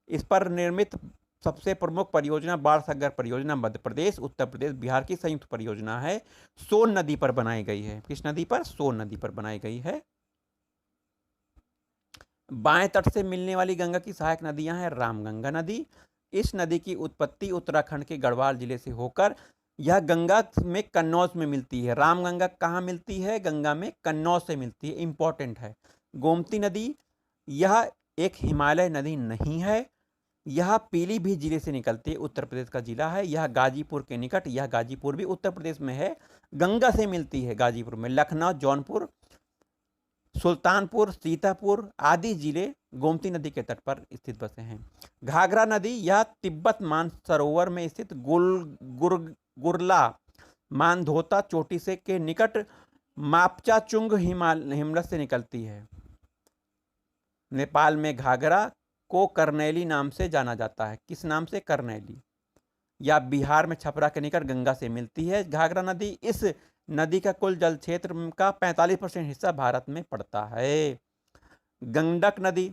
इस पर निर्मित सबसे प्रमुख परियोजना बाणसागर परियोजना मध्य प्रदेश, उत्तर प्रदेश, बिहार की संयुक्त परियोजना है। सोन नदी पर बनाई गई है। किस नदी पर? सोन नदी पर बनाई गई है। बाएं तट से मिलने वाली गंगा की सहायक नदियां हैं रामगंगा नदी, इस नदी की उत्पत्ति उत्तराखंड के गढ़वाल जिले से होकर यह गंगा में कन्नौज में मिलती है। रामगंगा कहाँ मिलती है? गंगा में कन्नौज से मिलती है, इंपॉर्टेंट है। गोमती नदी, यह एक हिमालय नदी नहीं है, यह पीलीभीत जिले से निकलती है, उत्तर प्रदेश का जिला है। यह गाजीपुर के निकट, यह गाजीपुर भी उत्तर प्रदेश में है, गंगा से मिलती है गाजीपुर में। लखनऊ, जौनपुर, सुल्तानपुर, सीतापुर आदि जिले गोमती नदी के तट पर स्थित बसे हैं। घाघरा नदी, यह तिब्बत मानसरोवर में स्थित गुरला मानधोता चोटी से के निकट मापचाचुंग हिमनद से निकलती है। नेपाल में घाघरा को करनैली नाम से जाना जाता है। किस नाम से? करनैली। या बिहार में छपरा के निकट गंगा से मिलती है घाघरा नदी। इस नदी का कुल जल क्षेत्र का 45% हिस्सा भारत में पड़ता है। गंडक नदी,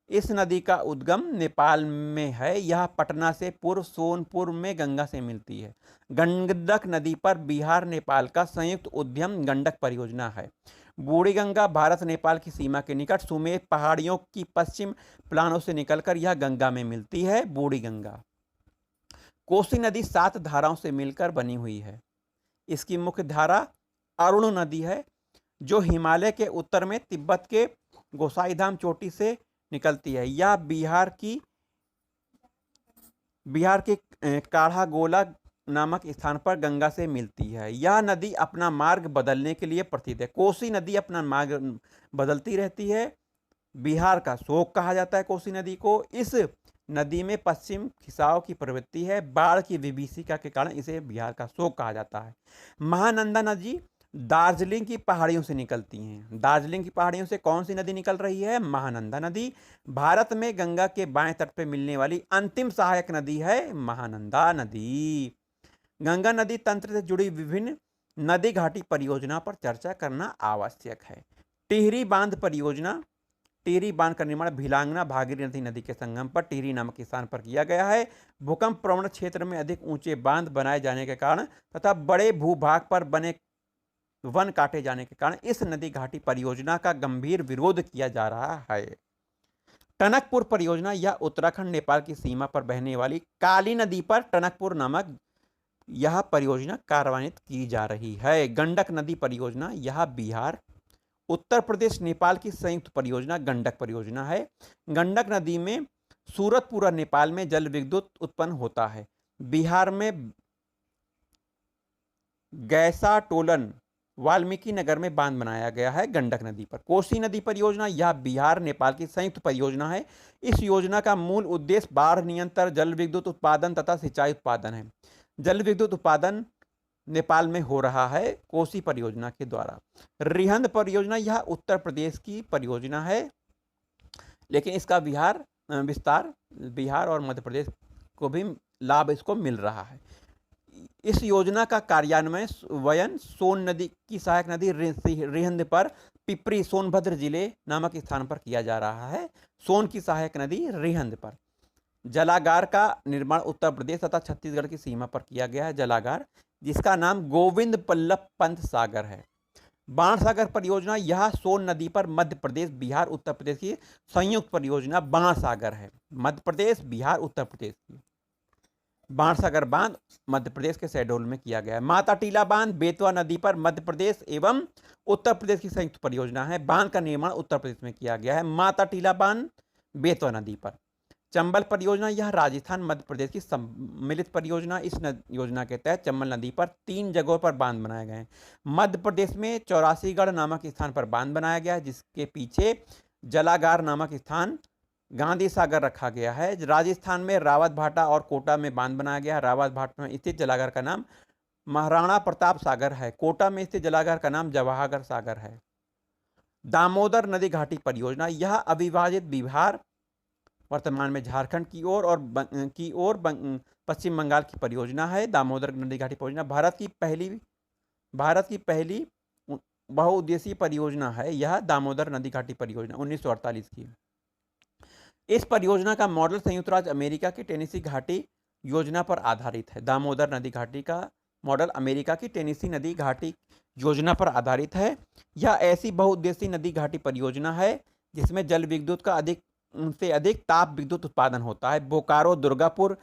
इस नदी का उद्गम नेपाल में है, यह पटना से पूर्व सोनपुर में गंगा से मिलती है। गंडक नदी पर बिहार नेपाल का संयुक्त उद्यम गंडक परियोजना है। बूढ़ी गंगा, भारत नेपाल की सीमा के निकट सुमेर पहाड़ियों की पश्चिम प्लानों से निकलकर यह गंगा में मिलती है, बूढ़ी गंगा। कोसी नदी 7 धाराओं से मिलकर बनी हुई है। इसकी मुख्य धारा अरुण नदी है, जो हिमालय के उत्तर में तिब्बत के गोसाईधाम चोटी से निकलती है। यह बिहार के काढ़ा गोला नामक स्थान पर गंगा से मिलती है। यह नदी अपना मार्ग बदलने के लिए प्रसिद्ध है। कोसी नदी अपना मार्ग बदलती रहती है। बिहार का शोक कहा जाता है कोसी नदी को। इस नदी में पश्चिम खिंचाव की प्रवृत्ति है। बाढ़ की विभीषिका के कारण इसे बिहार का शोक कहा जाता है। महानंदा नदी दार्जिलिंग की पहाड़ियों से निकलती हैं। दार्जिलिंग की पहाड़ियों से कौन सी नदी निकल रही है? महानंदा नदी। भारत में गंगा के बाएं तट पर मिलने वाली अंतिम सहायक नदी है महानंदा नदी। गंगा नदी तंत्र से जुड़ी विभिन्न नदी घाटी परियोजना पर चर्चा करना आवश्यक है। टिहरी बांध परियोजना, टिहरी बांध का निर्माण भिलांगना भागीरथी नदी के संगम पर टिहरी नामक स्थान पर किया गया है। भूकंप प्रवण क्षेत्र में अधिक ऊंचे बांध बनाए जाने के कारण तथा बड़े भूभाग पर बने वन काटे जाने के कारण इस नदी घाटी परियोजना का गंभीर विरोध किया जा रहा है। टनकपुर परियोजना, यह उत्तराखंड नेपाल की सीमा पर बहने वाली काली नदी पर टनकपुर नामक यह परियोजना कार्यान्वित की जा रही है। गंडक नदी परियोजना, यह बिहार, उत्तर प्रदेश, नेपाल की संयुक्त परियोजना गंडक परियोजना है। गंडक नदी में सूरतपुरा नेपाल में जल विद्युत उत्पन्न होता है। बिहार में गैसा टोलन वाल्मीकि नगर में बांध बनाया गया है गंडक नदी पर। कोसी नदी परियोजना, यह बिहार नेपाल की संयुक्त परियोजना है। इस योजना का मूल उद्देश्य बाढ़ नियंत्रण, जल विद्युत उत्पादन तथा सिंचाई उत्पादन है। जल विद्युत उत्पादन नेपाल में हो रहा है कोसी परियोजना के द्वारा। रिहंद परियोजना, यह उत्तर प्रदेश की परियोजना है, लेकिन इसका विस्तार बिहार और मध्य प्रदेश को भी लाभ इसको मिल रहा है। इस योजना का कार्यान्वयन सोन नदी की सहायक नदी रिहंद पर पिपरी सोनभद्र जिले नामक स्थान पर किया जा रहा है। सोन की सहायक नदी रिहंद पर। जलागार का निर्माण उत्तर प्रदेश तथा छत्तीसगढ़ की सीमा पर किया गया है। जलागार, जिसका नाम गोविंद बल्लभ पंत सागर है। बाणसागर परियोजना, यह सोन नदी पर मध्य प्रदेश, बिहार, उत्तर प्रदेश की संयुक्त परियोजना बाणसागर है। मध्य प्रदेश, बिहार, उत्तर प्रदेश की बाणसागर बांध मध्य प्रदेश के शहडोल में किया गया है। माता टीला बांध बेतवा नदी पर मध्य प्रदेश एवं उत्तर प्रदेश की संयुक्त परियोजना है। बांध का निर्माण उत्तर प्रदेश में किया गया है। माता टीला बांध बेतवा नदी पर। चंबल परियोजना, यह राजस्थान मध्य प्रदेश की सम्मिलित परियोजना। इस योजना के तहत चंबल नदी पर 3 जगहों पर बांध बनाए गए हैं। मध्य प्रदेश में चौरासीगढ़ नामक स्थान पर बांध बनाया गया है, जिसके पीछे जलागार नामक स्थान गांधी सागर रखा गया है। राजस्थान में रावत भाटा और कोटा में बांध बनाया गया है। रावत भाटा में स्थित जलागार का नाम महाराणा प्रताप सागर है। कोटा में स्थित जलागार का नाम जवाहर सागर है। दामोदर नदी घाटी परियोजना, यह अविभाजित बिहार, वर्तमान में झारखंड की ओर पश्चिम बंगाल की परियोजना है। दामोदर नदी घाटी परियोजना भारत की पहली बहुउद्देशीय परियोजना है। यह दामोदर नदी घाटी परियोजना 1948 की। इस परियोजना का मॉडल संयुक्त राज्य अमेरिका की टेनेसी घाटी योजना पर आधारित है। दामोदर नदी घाटी का मॉडल अमेरिका की टेनेसी नदी घाटी योजना पर आधारित है। यह ऐसी बहुउद्देशीय नदी घाटी परियोजना है जिसमें जल विद्युत का अधिक से अधिक ताप विद्युत उत्पादन होता है। बोकारो, दुर्गापुर,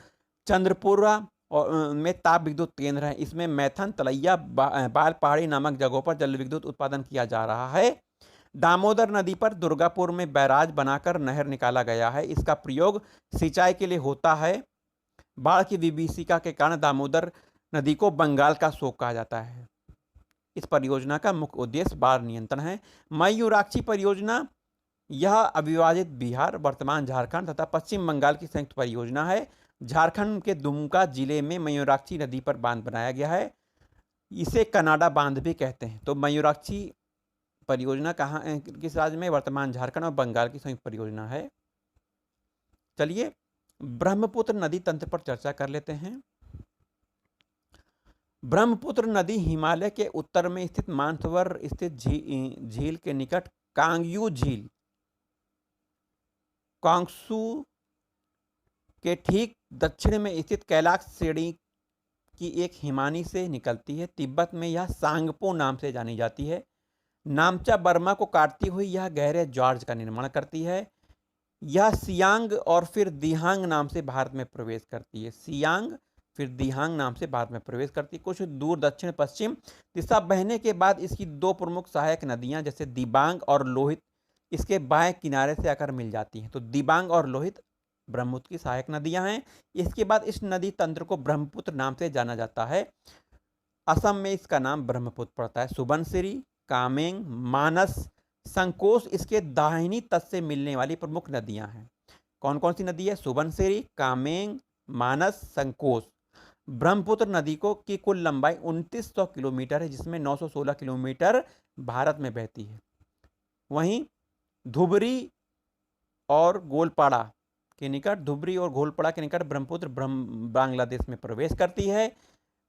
चंद्रपुरा और में ताप विद्युत केंद्र है। इसमें मैथन, तलैया, बाल पहाड़ी नामक जगहों पर जल विद्युत उत्पादन किया जा रहा है। दामोदर नदी पर दुर्गापुर में बैराज बनाकर नहर निकाला गया है। इसका प्रयोग सिंचाई के लिए होता है। बाढ़ की विभीषिका के कारण दामोदर नदी को बंगाल का शोक कहा जाता है। इस परियोजना का मुख्य उद्देश्य बाढ़ नियंत्रण है। मयूराक्षी परियोजना, यह अविभाजित बिहार, वर्तमान झारखंड तथा पश्चिम बंगाल की संयुक्त परियोजना है। झारखंड के दुमका जिले में मयूराक्षी नदी पर बांध बनाया गया है। इसे कनाडा बांध भी कहते हैं। तो मयूराक्षी परियोजना कहाँ, किस राज्य में? वर्तमान झारखंड और बंगाल की संयुक्त परियोजना है। चलिए ब्रह्मपुत्र नदी तंत्र पर चर्चा कर लेते हैं। ब्रह्मपुत्र नदी हिमालय के उत्तर में स्थित मानसरोवर स्थित झील के निकट कांगयू झील, कांगसू के ठीक दक्षिण में स्थित कैलाश श्रेणी की एक हिमानी से निकलती है। तिब्बत में यह सांगपो नाम से जानी जाती है। नामचा बर्मा को काटती हुई यह गहरे जॉर्ज का निर्माण करती है। यह सियांग और फिर दिहांग नाम से भारत में प्रवेश करती है। सियांग फिर दिहांग नाम से भारत में प्रवेश करती है। कुछ दूर दक्षिण पश्चिम दिशा बहने के बाद इसकी दो प्रमुख सहायक नदियां जैसे दिबांग और लोहित इसके बाएं किनारे से आकर मिल जाती हैं। तो दिबांग और लोहित ब्रह्मपुत्र की सहायक नदियां हैं। इसके बाद इस नदी तंत्र को ब्रह्मपुत्र नाम से जाना जाता है। असम में इसका नाम ब्रह्मपुत्र पड़ता है। सुबनसिरी, कामेंग, मानस, संकोश इसके दाहिनी तट से मिलने वाली प्रमुख नदियां हैं। कौन कौन सी नदी है? सुबनसिरी, कामेंग, मानस, संकोश। ब्रह्मपुत्र नदी की कुल लंबाई 2900 किलोमीटर है, जिसमें 916 किलोमीटर भारत में बहती है। वहीं धुबरी और गोलपाड़ा के निकट ब्रह्मपुत्र बांग्लादेश में प्रवेश करती है।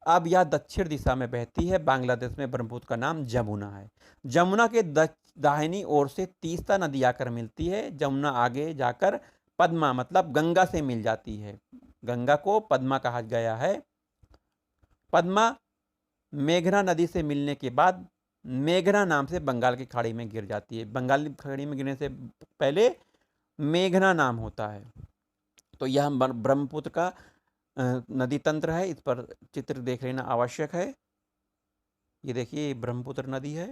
अब यह दक्षिण दिशा में बहती है। बांग्लादेश में ब्रह्मपुत्र का नाम जमुना है। जमुना के दाहिनी ओर से तीस्ता नदी आकर मिलती है। जमुना आगे जाकर पद्मा मतलब गंगा से मिल जाती है। गंगा को पद्मा कहा गया है। पद्मा मेघना नदी से मिलने के बाद मेघना नाम से बंगाल की खाड़ी में गिर जाती है। बंगाल की खाड़ी में गिरने से पहले मेघना नाम होता है। तो यह ब्रह्मपुत्र का नदी तंत्र है। इस पर चित्र देख लेना आवश्यक है। ये देखिए ब्रह्मपुत्र नदी है।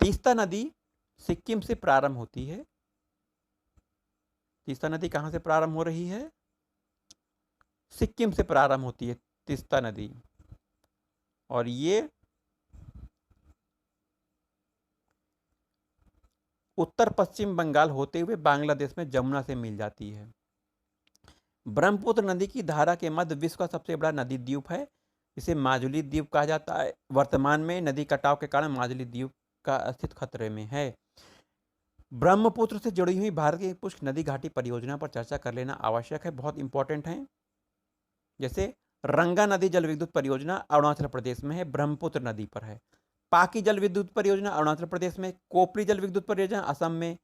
तीस्ता नदी सिक्किम से प्रारंभ होती है। तीस्ता नदी कहां से प्रारंभ हो रही है? सिक्किम से प्रारंभ होती है तीस्ता नदी। और ये उत्तर पश्चिम बंगाल होते हुए बांग्लादेश में जमुना से मिल जाती है। ब्रह्मपुत्र नदी की धारा के मध्य विश्व का सबसे बड़ा नदी द्वीप है। इसे माजुली द्वीप कहा जाता है। वर्तमान में नदी कटाव के कारण माजुली द्वीप का अस्तित्व खतरे में है। ब्रह्मपुत्र से जुड़ी हुई भारत की कुछ नदी घाटी परियोजना पर चर्चा कर लेना आवश्यक है, बहुत इंपॉर्टेंट है। जैसे रंगा नदी जल विद्युत परियोजना अरुणाचल प्रदेश में है, ब्रह्मपुत्र नदी पर है। पाकी जल विद्युत परियोजना अरुणाचल प्रदेश में, कोपरी जल विद्युत परियोजना असम में,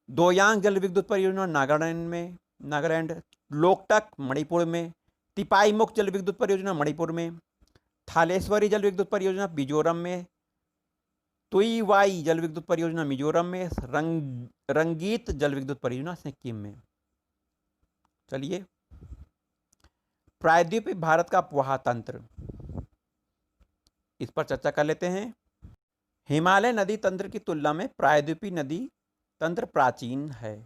दोयांग जल विद्युत परियोजना नागालैंड, लोकटक मणिपुर में, तिपाई मुख जल विद्युत परियोजना मणिपुर में, थालेश्वरी जल विद्युत परियोजना मिजोरम में, तुईवाई जल विद्युत परियोजना मिजोरम में, रंगीत जल विद्युत परियोजना सिक्किम में। चलिए प्रायद्वीपीय भारत का उपवाह तंत्र, इस पर चर्चा कर लेते हैं। हिमालय नदी तंत्र की तुलना में प्रायद्वीपीय नदी तंत्र प्राचीन है।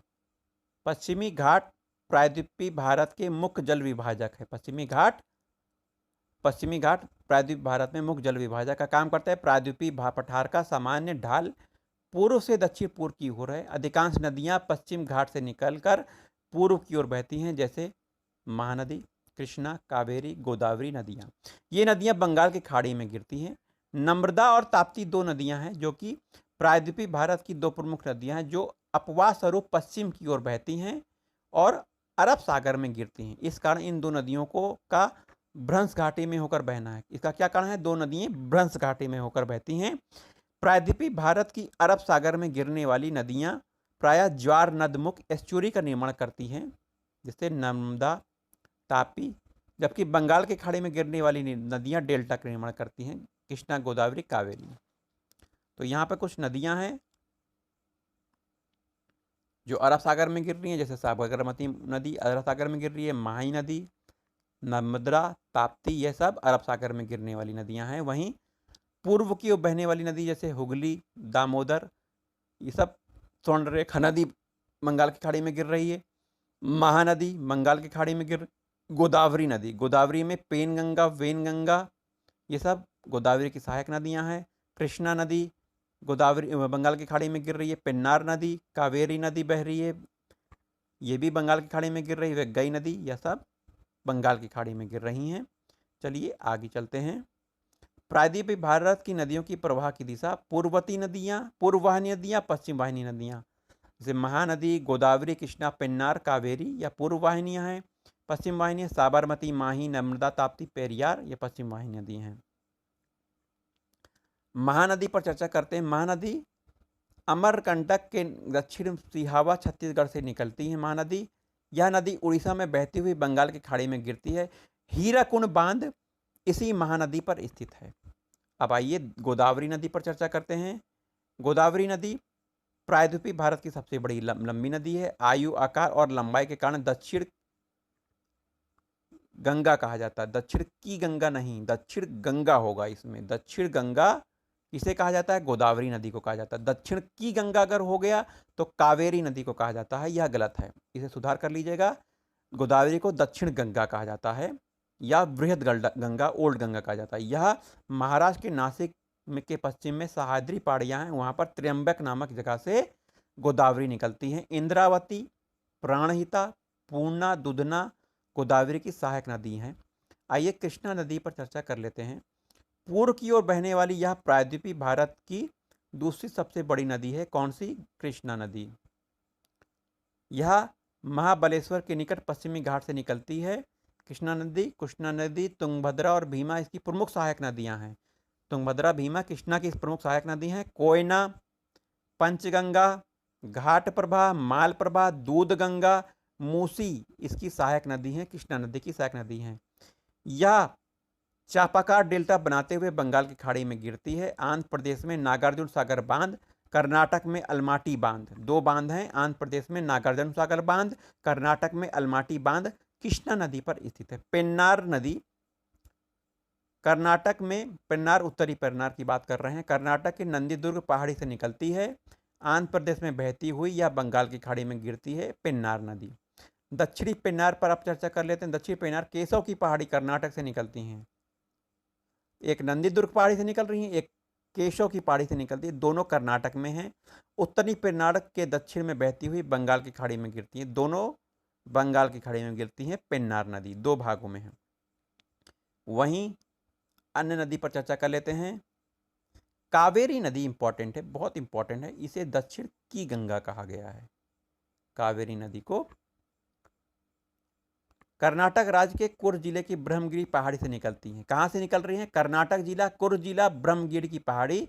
पश्चिमी घाट प्रायद्वीपीय भारत के मुख्य जल विभाजक है। पश्चिमी घाट प्रायद्वीपीय भारत में मुख्य जल विभाजक का काम करता है। प्रायद्वीपीय पठार का सामान्य ढाल पूर्व से दक्षिण पूर्व की ओर है। अधिकांश नदियां पश्चिम घाट से निकलकर पूर्व की ओर बहती हैं, जैसे महानदी, कृष्णा, कावेरी, गोदावरी नदियां। ये नदियां बंगाल की खाड़ी में गिरती हैं। नर्मदा और ताप्ती दो नदियां हैं जो कि प्रायद्वीपीय भारत की दो प्रमुख नदियां हैं, जो अपवाह स्वरूप पश्चिम की ओर बहती हैं और अरब सागर में गिरती हैं। इस कारण इन दो नदियों का भ्रंश घाटी में होकर बहना है। इसका क्या कारण है? दो नदियां भ्रंश घाटी में होकर बहती हैं। प्रायद्वीपीय भारत की अरब सागर में गिरने वाली नदियां प्रायः ज्वार नदमुख एस्चुरी का निर्माण करती हैं, जैसे नर्मदा, तापी, जबकि बंगाल की खाड़ी में गिरने वाली नदियां डेल्टा का निर्माण करती हैं, कृष्णा, गोदावरी, कावेरी। तो यहाँ पे कुछ नदियां हैं जो अरब सागर में गिर रही हैं, जैसे साबरमती नदी अरब सागर में गिर रही है, माही नदी, नर्मदा, ताप्ती, ये सब अरब सागर में गिरने वाली नदियां हैं। वहीं पूर्व की ओर बहने वाली नदी जैसे हुगली, दामोदर, ये सब स्वर्णरेखा नदी बंगाल की खाड़ी में गिर रही है। महानदी बंगाल की खाड़ी में गिर, गोदावरी नदी, गोदावरी में पेनगंगा, वेनगंगा, ये सब गोदावरी की सहायक नदियां हैं। कृष्णा नदी गोदावरी बंगाल की खाड़ी में गिर रही है। पेन्नार नदी, कावेरी नदी बह रही है, ये भी बंगाल की खाड़ी में गिर रही है। गई नदी, यह सब बंगाल की खाड़ी में गिर रही हैं। चलिए आगे चलते हैं। प्रायद्वीपीय भारत की नदियों की प्रवाह की दिशा, पूर्ववर्ती नदियाँ, पूर्ववाहिनी नदियाँ, पश्चिम वाहिनी नदियाँ। जैसे महानदी, गोदावरी, कृष्णा, पेन्नार, कावेरी या पूर्व वाहिनियाँ हैं। पश्चिम वाहिनी साबरमती, माही, नर्मदा, ताप्ती, पेरियार, ये पश्चिम वाहिनी नदी हैं। महानदी पर चर्चा करते हैं। महानदी अमरकंटक के दक्षिण सिहावा छत्तीसगढ़ से निकलती है। महानदी, यह नदी उड़ीसा में बहती हुई बंगाल की खाड़ी में गिरती है। हीराकुंड बांध इसी महानदी पर स्थित है। अब आइए गोदावरी नदी पर चर्चा करते हैं। गोदावरी नदी प्रायद्वीपीय भारत की सबसे बड़ी लंबी नदी है। आयु, आकार और लंबाई के कारण दक्षिण गंगा कहा जाता है। दक्षिण की गंगा नहीं, दक्षिण गंगा होगा इसमें। दक्षिण गंगा किसे कहा जाता है? गोदावरी नदी को कहा जाता है। दक्षिण की गंगा अगर हो गया तो कावेरी नदी को कहा जाता है, यह गलत है, इसे सुधार कर लीजिएगा। गोदावरी को दक्षिण गंगा कहा जाता है या बृहद गंगा, ओल्ड गंगा कहा जाता है। यह महाराष्ट्र के नासिक के पश्चिम में सह्याद्री पहाड़ियाँ हैं, वहाँ पर त्र्यंबक नामक जगह से गोदावरी निकलती हैं। इंद्रावती, प्राणहिता, पूर्णा, दुधना गोदावरी की सहायक नदी हैं। आइए कृष्णा नदी पर चर्चा कर लेते हैं। पूर्व की ओर बहने वाली यह प्रायद्वीपीय भारत की दूसरी सबसे बड़ी नदी है। कौन सी? कृष्णा नदी। यह महाबलेश्वर के निकट पश्चिमी घाट से निकलती है। कृष्णा नदी, तुंगभद्रा और भीमा इसकी प्रमुख सहायक नदियां हैं। तुंगभद्रा, भीमा कृष्णा की प्रमुख सहायक नदी हैं। कोयना, पंचगंगा, घाट प्रभा, माल प्रभा, दूध गंगा, मूसी इसकी सहायक नदी हैं, कृष्णा नदी की सहायक नदी हैं। यह चापाकार डेल्टा बनाते हुए बंगाल की खाड़ी में गिरती है। आंध्र प्रदेश में नागार्जुन सागर बांध, कर्नाटक में अलमाटी बांध, दो बांध हैं। आंध्र प्रदेश में नागार्जुन सागर बांध, कर्नाटक में अलमाटी बांध कृष्णा नदी पर स्थित है। पेन्नार नदी कर्नाटक में, पेन्नार उत्तरी पेन्नार की बात कर रहे हैं, कर्नाटक के नंदीदुर्ग पहाड़ी से निकलती है। आंध्र प्रदेश में बहती हुई यह बंगाल की खाड़ी में गिरती है, पेन्नार नदी। दक्षिणी पेन्नार पर आप चर्चा कर लेते हैं। दक्षिणी पेन्नार केशव की पहाड़ी कर्नाटक से निकलती हैं। एक नंदीदुर्ग पहाड़ी से निकल रही है, एक केशव की पहाड़ी से निकलती है, दोनों कर्नाटक में हैं। उत्तरी पेन्नार के दक्षिण में बहती हुई बंगाल की खाड़ी में गिरती हैं। दोनों बंगाल की खाड़ी में गिरती हैं। पेन्नार नदी दो भागों में है। वहीं अन्य नदी पर चर्चा कर लेते हैं। कावेरी नदी इंपॉर्टेंट है, बहुत इंपॉर्टेंट है, इसे दक्षिण की गंगा कहा गया है। कावेरी नदी को कर्नाटक राज्य के कुर्ग जिले की ब्रह्मगिरी पहाड़ी से निकलती हैं। कहाँ से निकल रही हैं? कर्नाटक जिला, कुर्ग जिला, ब्रह्मगिरी की पहाड़ी।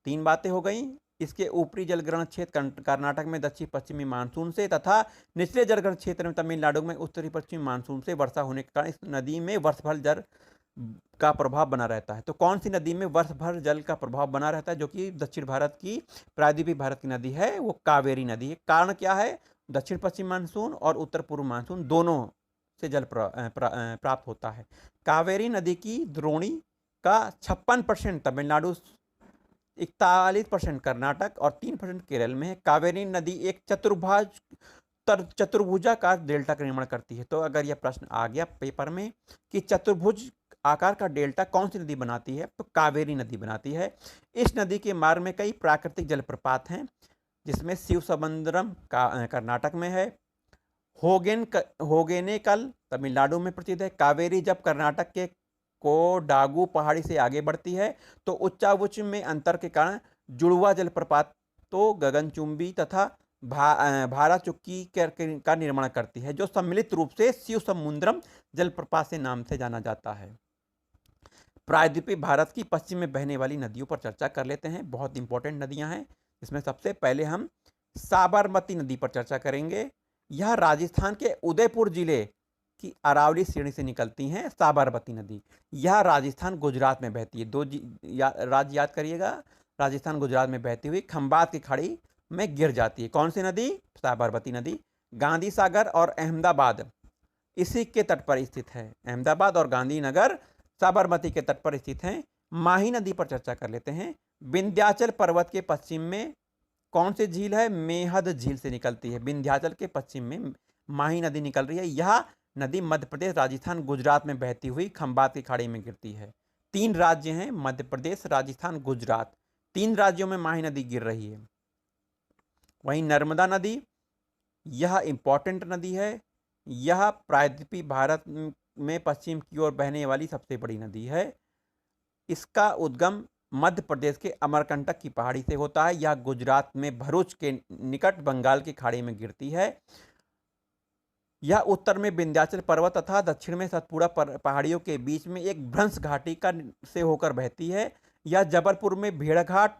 तीन बातें हो गई। इसके ऊपरी जलग्रहण क्षेत्र कर्नाटक में दक्षिण पश्चिमी मानसून से तथा निचले जलग्रहण क्षेत्र में तमिलनाडु में उत्तरी पश्चिमी मानसून से वर्षा होने के कारण इस नदी में वर्ष भर जल का प्रभाव बना रहता है। तो कौन सी नदी में वर्ष भर जल का प्रभाव बना रहता है जो कि दक्षिण भारत की, प्रायद्वीपीय भारत की नदी है? वो कावेरी नदी है। कारण क्या है? दक्षिण पश्चिम मानसून और उत्तर पूर्व मानसून दोनों से जल प्राप्त होता है। कावेरी नदी की द्रोणी का 56% तमिलनाडु, 41% कर्नाटक और 3% केरल में है। कावेरी नदी एक चतुर्भुजाकार डेल्टा का निर्माण करती है। तो अगर यह प्रश्न आ गया पेपर में कि चतुर्भुज आकार का डेल्टा कौन सी नदी बनाती है, तो कावेरी नदी बनाती है। इस नदी के मार्ग में कई प्राकृतिक जलप्रपात हैं, जिसमें शिवसमुद्रम कर्नाटक में है, होगेनेकल तमिलनाडु में प्रसिद्ध है। कावेरी जब कर्नाटक के कोडागु पहाड़ी से आगे बढ़ती है तो उच्चावुच में अंतर के कारण जुड़वा जलप्रपात तो गगनचुंबी तथा भारा चुक्की का निर्माण करती है, जो सम्मिलित रूप से शिव समुद्रम जलप्रपात से नाम से जाना जाता है। प्रायद्वीपीय भारत की पश्चिम में बहने वाली नदियों पर चर्चा कर लेते हैं। बहुत इंपॉर्टेंट नदियां हैं। इसमें सबसे पहले हम साबरमती नदी पर चर्चा करेंगे। यह राजस्थान के उदयपुर जिले की अरावली श्रेणी से निकलती हैं साबरमती नदी। यह राजस्थान गुजरात में बहती है। दो राज्य याद करिएगा, राजस्थान गुजरात में बहती हुई खंबात की खाड़ी में गिर जाती है। कौन सी नदी? साबरमती नदी। गांधी सागर और अहमदाबाद इसी के तट पर स्थित है। अहमदाबाद और गांधीनगर साबरमती के तट पर स्थित हैं। माही नदी पर चर्चा कर लेते हैं। विंध्याचल पर्वत के पश्चिम में कौन सी झील है? मेहद झील से निकलती है। विंध्याचल के पश्चिम में माही नदी निकल रही है। यह नदी मध्य प्रदेश, राजस्थान, गुजरात में बहती हुई खंबात की खाड़ी में गिरती है। 3 राज्य हैं, मध्य प्रदेश, राजस्थान, गुजरात। 3 राज्यों में माही नदी गिर रही है। वहीं नर्मदा नदी, यह इंपॉर्टेंट नदी है। यह प्रायद्वीपीय भारत में पश्चिम की ओर बहने वाली सबसे बड़ी नदी है। इसका उद्गम मध्य प्रदेश के अमरकंटक की पहाड़ी से होता है। यह गुजरात में भरूच के निकट बंगाल की खाड़ी में गिरती है। यह उत्तर में विंध्याचल पर्वत तथा दक्षिण में सतपुड़ा पहाड़ियों के बीच में एक भ्रंश घाटी का से होकर बहती है। यह जबलपुर में भेड़घाट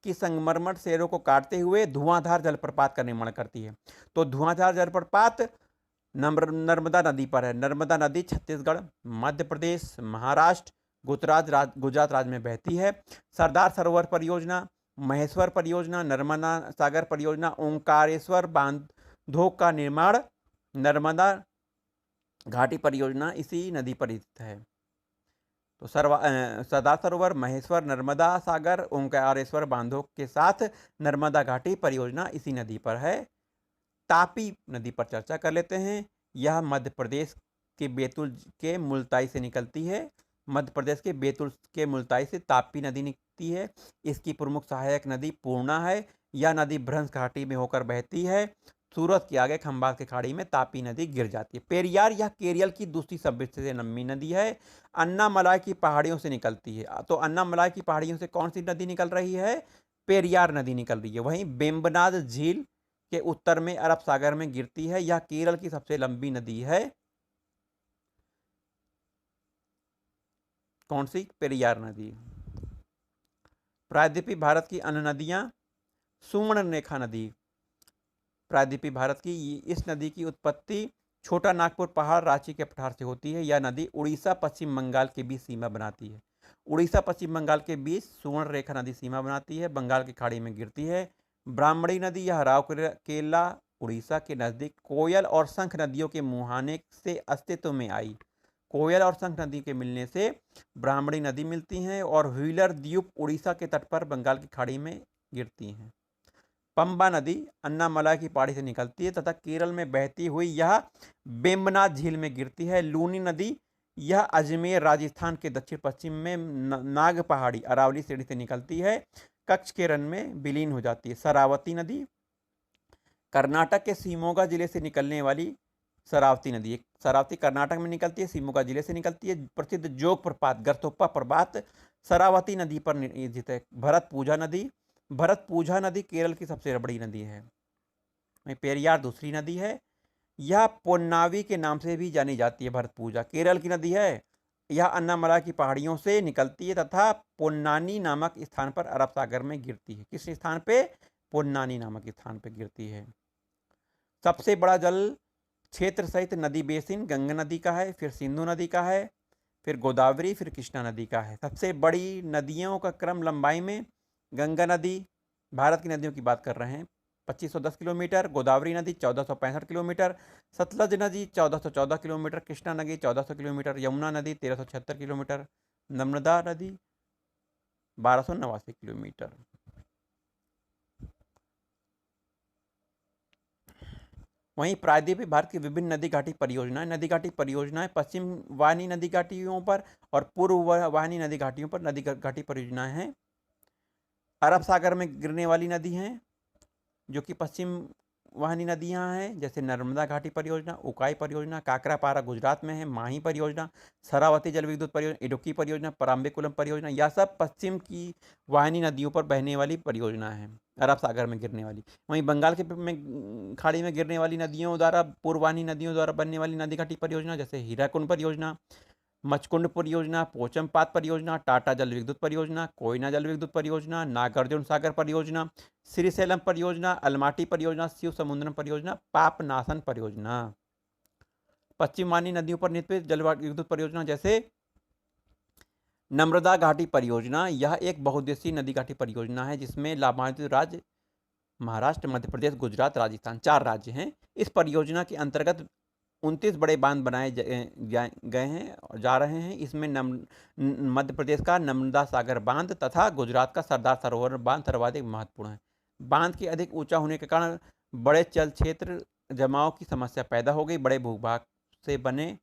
की संगमरमर शेरों को काटते हुए धुआंधार जलप्रपात का निर्माण करती है। तो धुआंधार जलप्रपात नर्मदा नदी पर है। नर्मदा नदी छत्तीसगढ़, मध्य प्रदेश, महाराष्ट्र, गुजरात राज्य में बहती है। सरदार सरोवर परियोजना, महेश्वर परियोजना, नर्मदा सागर परियोजना, ओंकारेश्वर बांधों का निर्माण, नर्मदा घाटी परियोजना इसी नदी पर स्थित है। तो सरदार सरोवर, महेश्वर, नर्मदा सागर, ओंकारेश्वर बांधों के साथ नर्मदा घाटी परियोजना इसी नदी पर है। तापी नदी पर चर्चा कर लेते हैं। यह मध्य प्रदेश के बैतूल के मुल्ताई से निकलती है। मध्य प्रदेश के बैतूल के मुल्ताई से तापी नदी निकलती है। इसकी प्रमुख सहायक नदी पूर्णा है। यह नदी भ्रंश घाटी में होकर बहती है। सूरत के आगे खंबात की खाड़ी में तापी नदी गिर जाती है। पेरियार, यह केरल की दूसरी सबसे लंबी नदी है। अन्नामलाई की पहाड़ियों से निकलती है। तो अन्नामलाई की पहाड़ियों से कौन सी नदी निकल रही है? पेरियार नदी निकल रही है। वहीं वेम्बनाड झील के उत्तर में अरब सागर में गिरती है। यह केरल की सबसे लंबी नदी है। कौन सी? पेरियार नदी। प्रायद्वीपीय भारत की अन्य नदियां, सुवर्णरेखा नदी प्रायद्वीपीय भारत की, इस नदी की उत्पत्ति छोटा नागपुर पहाड़ रांची के पठार से होती है। यह नदी उड़ीसा पश्चिम बंगाल के बीच सीमा बनाती है। उड़ीसा पश्चिम बंगाल के बीच सुवर्णरेखा नदी सीमा बनाती है, बंगाल की खाड़ी में गिरती है। ब्राह्मणी नदी, यह राउरकेला उड़ीसा के नजदीक कोयल और शंख नदियों के मुहाने से अस्तित्व में आई। कोयल और शंख नदी के मिलने से ब्राह्मणी नदी मिलती हैं और व्हीलर द्वीप उड़ीसा के तट पर बंगाल की खाड़ी में गिरती हैं। पंबा नदी अन्नामलाई की पहाड़ी से निकलती है तथा केरल में बहती हुई यह वेम्बनाड झील में गिरती है। लूनी नदी, यह अजमेर राजस्थान के दक्षिण पश्चिम में नाग पहाड़ी अरावली श्रेणी से निकलती है। कच्छ के रण में विलीन हो जाती है। शरावती नदी, कर्नाटक के शिमोगा जिले से निकलने वाली शरावती नदी। शरावती कर्नाटक में निकलती है, शिमोगा जिले से निकलती है। प्रसिद्ध जोग प्रपात, गरतोप्पा प्रपात शरावती नदी पर स्थित है। भरतपुझा नदी केरल की सबसे बड़ी नदी है। पेरियार दूसरी नदी है। यह पोन्नावी के नाम से भी जानी जाती है। भरतपुझा केरल की नदी है। यह अन्नामलाई की पहाड़ियों से निकलती है तथा पोन्नानी नामक स्थान पर अरब सागर में गिरती है। किस स्थान पे? पोन्नानी नामक स्थान पर गिरती है। सबसे बड़ा जल क्षेत्र सहित नदी बेसिन गंगा नदी का है, फिर सिंधु नदी का है, फिर गोदावरी, फिर कृष्णा नदी का है। सबसे बड़ी नदियों का क्रम लंबाई में गंगा नदी, भारत की नदियों की बात कर रहे हैं, 2510 किलोमीटर। गोदावरी नदी 1465 किलोमीटर। सतलज नदी 1414 किलोमीटर। कृष्णा नदी 1400 किलोमीटर। यमुना नदी 1376 किलोमीटर। नर्मदा नदी 1289 किलोमीटर। वहीं प्रायद्वीपीय भारत की विभिन्न नदी घाटी परियोजनाएं पश्चिम वाहिनी नदी घाटियों पर और पूर्व वाहिनी नदी घाटियों पर नदी घाटी परियोजनाएं हैं। अरब सागर में गिरने वाली नदी हैं जो कि पश्चिम वाहिनी नदियां हैं, जैसे नर्मदा घाटी परियोजना, उकाई परियोजना, काकरापारा गुजरात में है, माही परियोजना, शरावती जल विद्युत परियोजना, इडुक्की परियोजना, पराम्बिकुलम परियोजना, यह सब पश्चिम की वाहिनी नदियों पर बहने वाली परियोजना है, अरब सागर में गिरने वाली। वहीं बंगाल के खाड़ी में गिरने वाली नदियों द्वारा, पूर्ववाहिनी नदियों द्वारा बनने वाली नदी घाटी परियोजना, जैसे हीराकुंड परियोजना, मचकुंड परियोजना, पोचमपात परियोजना, टाटा जल विद्युत परियोजना, कोयना जल विद्युत परियोजना, नागार्जुन सागर परियोजना, श्रीशैलम परियोजना, अलमाटी परियोजना, शिव समुद्रम परियोजना, पापनासन परियोजना। पश्चिमानी नदियों पर निर्मित जल विद्युत परियोजना जैसे नर्मदा घाटी परियोजना, यह एक बहुउद्देशीय नदी घाटी परियोजना है जिसमें लाभान्वित राज्य महाराष्ट्र, मध्य प्रदेश, गुजरात, राजस्थान 4 राज्य हैं। इस परियोजना के अंतर्गत 29 बड़े बांध बनाए गए हैं और जा रहे हैं। इसमें मध्य प्रदेश का नर्मदा सागर बांध तथा गुजरात का सरदार सरोवर बांध सर्वाधिक महत्वपूर्ण है। बांध के अधिक ऊंचा होने के कारण बड़े जल क्षेत्र जमाव की समस्या पैदा हो गई। बड़े भूभाग से बने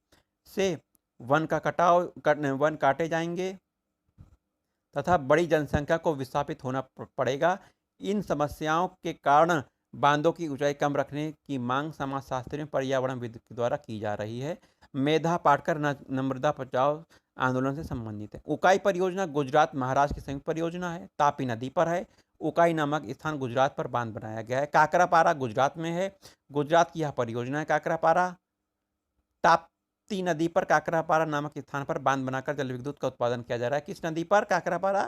से वन काटे जाएंगे तथा बड़ी जनसंख्या को विस्थापित होना पड़ेगा। इन समस्याओं के कारण बांधों की ऊंचाई कम रखने की मांग समाजशास्त्रियों पर्यावरणविद के द्वारा की जा रही है। मेधा पाटकर नर्मदा बचाओ आंदोलन से संबंधित है। उकाई परियोजना गुजरात महाराष्ट्र की संयुक्त परियोजना है, तापी नदी पर है। उकाई नामक स्थान गुजरात पर बांध बनाया गया है। काकरापारा गुजरात में है। गुजरात की यह परियोजना है। काकरापारा ताप्ती नदी पर काकरापारा नामक स्थान पर बांध बनाकर जल विद्युत का उत्पादन किया जा रहा है। किस नदी पर? काकरापारा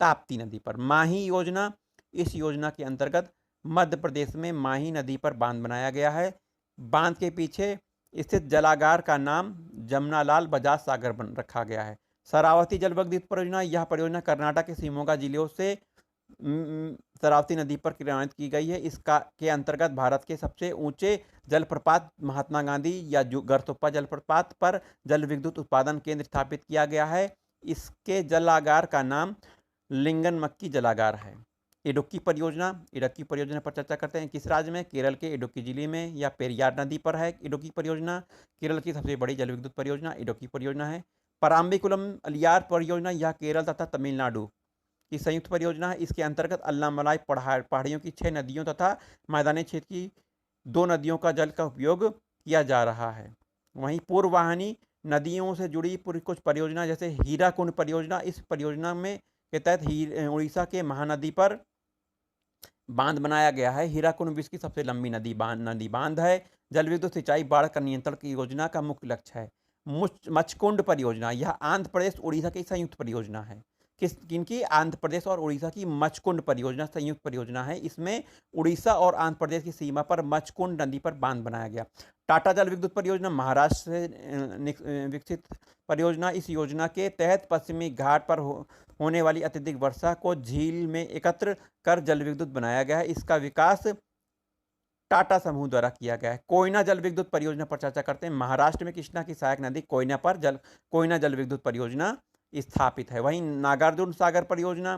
ताप्ती नदी पर। माही योजना, इस योजना के अंतर्गत मध्य प्रदेश में माही नदी पर बांध बनाया गया है। बांध के पीछे स्थित जलागार का नाम जमनालाल बजाज सागर बन रखा गया है। शरावती जल विद्युत परियोजना, यह परियोजना कर्नाटक के शिवमोगा जिले से शरावती नदी पर क्रियान्वित की गई है। इसका के अंतर्गत भारत के सबसे ऊंचे जलप्रपात महात्मा गांधी या गरसोप्पा जलप्रपात पर जल विद्युत उत्पादन केंद्र स्थापित किया गया है। इसके जलागार का नाम लिंगनमक्की जलागार है। इडुक्की परियोजना, इडुक्की परियोजना पर चर्चा करते हैं। किस राज्य में? केरल के इडुक्की जिले में। या पेरियार नदी पर है इडुक्की परियोजना। केरल की सबसे बड़ी जल विद्युत परियोजना इडुक्की परियोजना है। पराम्बिकुलम अलियार परियोजना, यह केरल तथा तमिलनाडु की संयुक्त परियोजना है। इसके अंतर्गत अल्लामलाई पहाड़ियों की 6 नदियों तथा मैदानी क्षेत्र की 2 नदियों का जल का उपयोग किया जा रहा है। वहीं पूर्ववाहिनी नदियों से जुड़ी कुछ परियोजना जैसे हीराकुंड परियोजना, इस परियोजना में के तहत उड़ीसा के महानदी पर बांध बनाया गया है। हीराकुंड विश्व की सबसे लंबी नदी बांध है। जल विद्युत सिंचाई बाढ़ का नियंत्रण की योजना का मुख्य लक्ष्य है। मचकुंड परियोजना, यह आंध्र प्रदेश उड़ीसा की संयुक्त परियोजना है। किनकी? आंध्र प्रदेश और उड़ीसा की मचकुंड परियोजना संयुक्त परियोजना है। इसमें उड़ीसा और आंध्र प्रदेश की सीमा पर मचकुंड नदी पर बांध बनाया गया। टाटा जल विद्युत परियोजना महाराष्ट्र से विकसित परियोजना। इस योजना के तहत पश्चिमी घाट पर होने वाली अत्यधिक वर्षा को झील में एकत्र कर जल विद्युत बनाया गया है। इसका विकास टाटा समूह द्वारा किया गया है। कोयना जल विद्युत परियोजना पर चर्चा करते हैं। महाराष्ट्र में कृष्णा की सहायक नदी कोयना जल विद्युत परियोजना स्थापित है। वहीं नागार्जुन सागर परियोजना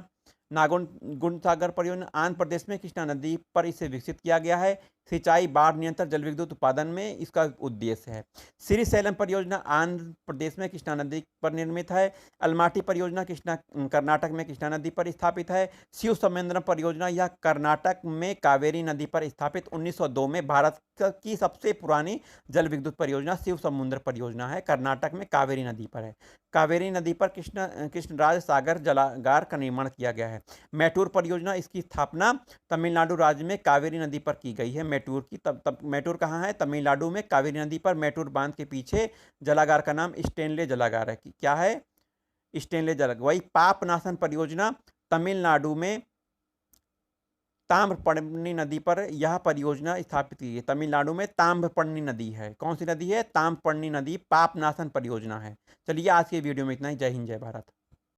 आंध्र प्रदेश में कृष्णा नदी पर इसे विकसित किया गया है। सिंचाई बाढ़ नियंत्रण जल विद्युत उत्पादन में इसका उद्देश्य है। श्रीशैलम परियोजना आंध्र प्रदेश में कृष्णा नदी पर निर्मित है। अलमाटी परियोजना कर्नाटक में कृष्णा नदी पर स्थापित है। शिव समुद्रम परियोजना, यह कर्नाटक में कावेरी नदी पर स्थापित 1902 में भारत की सबसे पुरानी जल विद्युत परियोजना शिव समुद्र परियोजना है। कर्नाटक में कावेरी नदी पर है। कावेरी नदी पर कृष्णराज सागर जलागार का निर्माण किया गया है। मैटूर परियोजना, इसकी स्थापना तमिलनाडु राज्य में कावेरी नदी पर की गई है। मैटूर कहाँ है? तमिलनाडु में कावेरी नदी पर मैटूर बांध के पीछे जलागार का नाम स्टेनले जलागार है। क्या है? स्टेनले जलागार। वही पापनासन परियोजना तमिलनाडु में ताम्रपर्णी नदी पर यह परियोजना स्थापित की है। तमिलनाडु में ताम्रपर्णी नदी है। कौन सी नदी है? ताम्रपर्णी नदी पापनासन परियोजना है। चलिए आज के वीडियो में इतना ही। जय हिंद, जय भारत।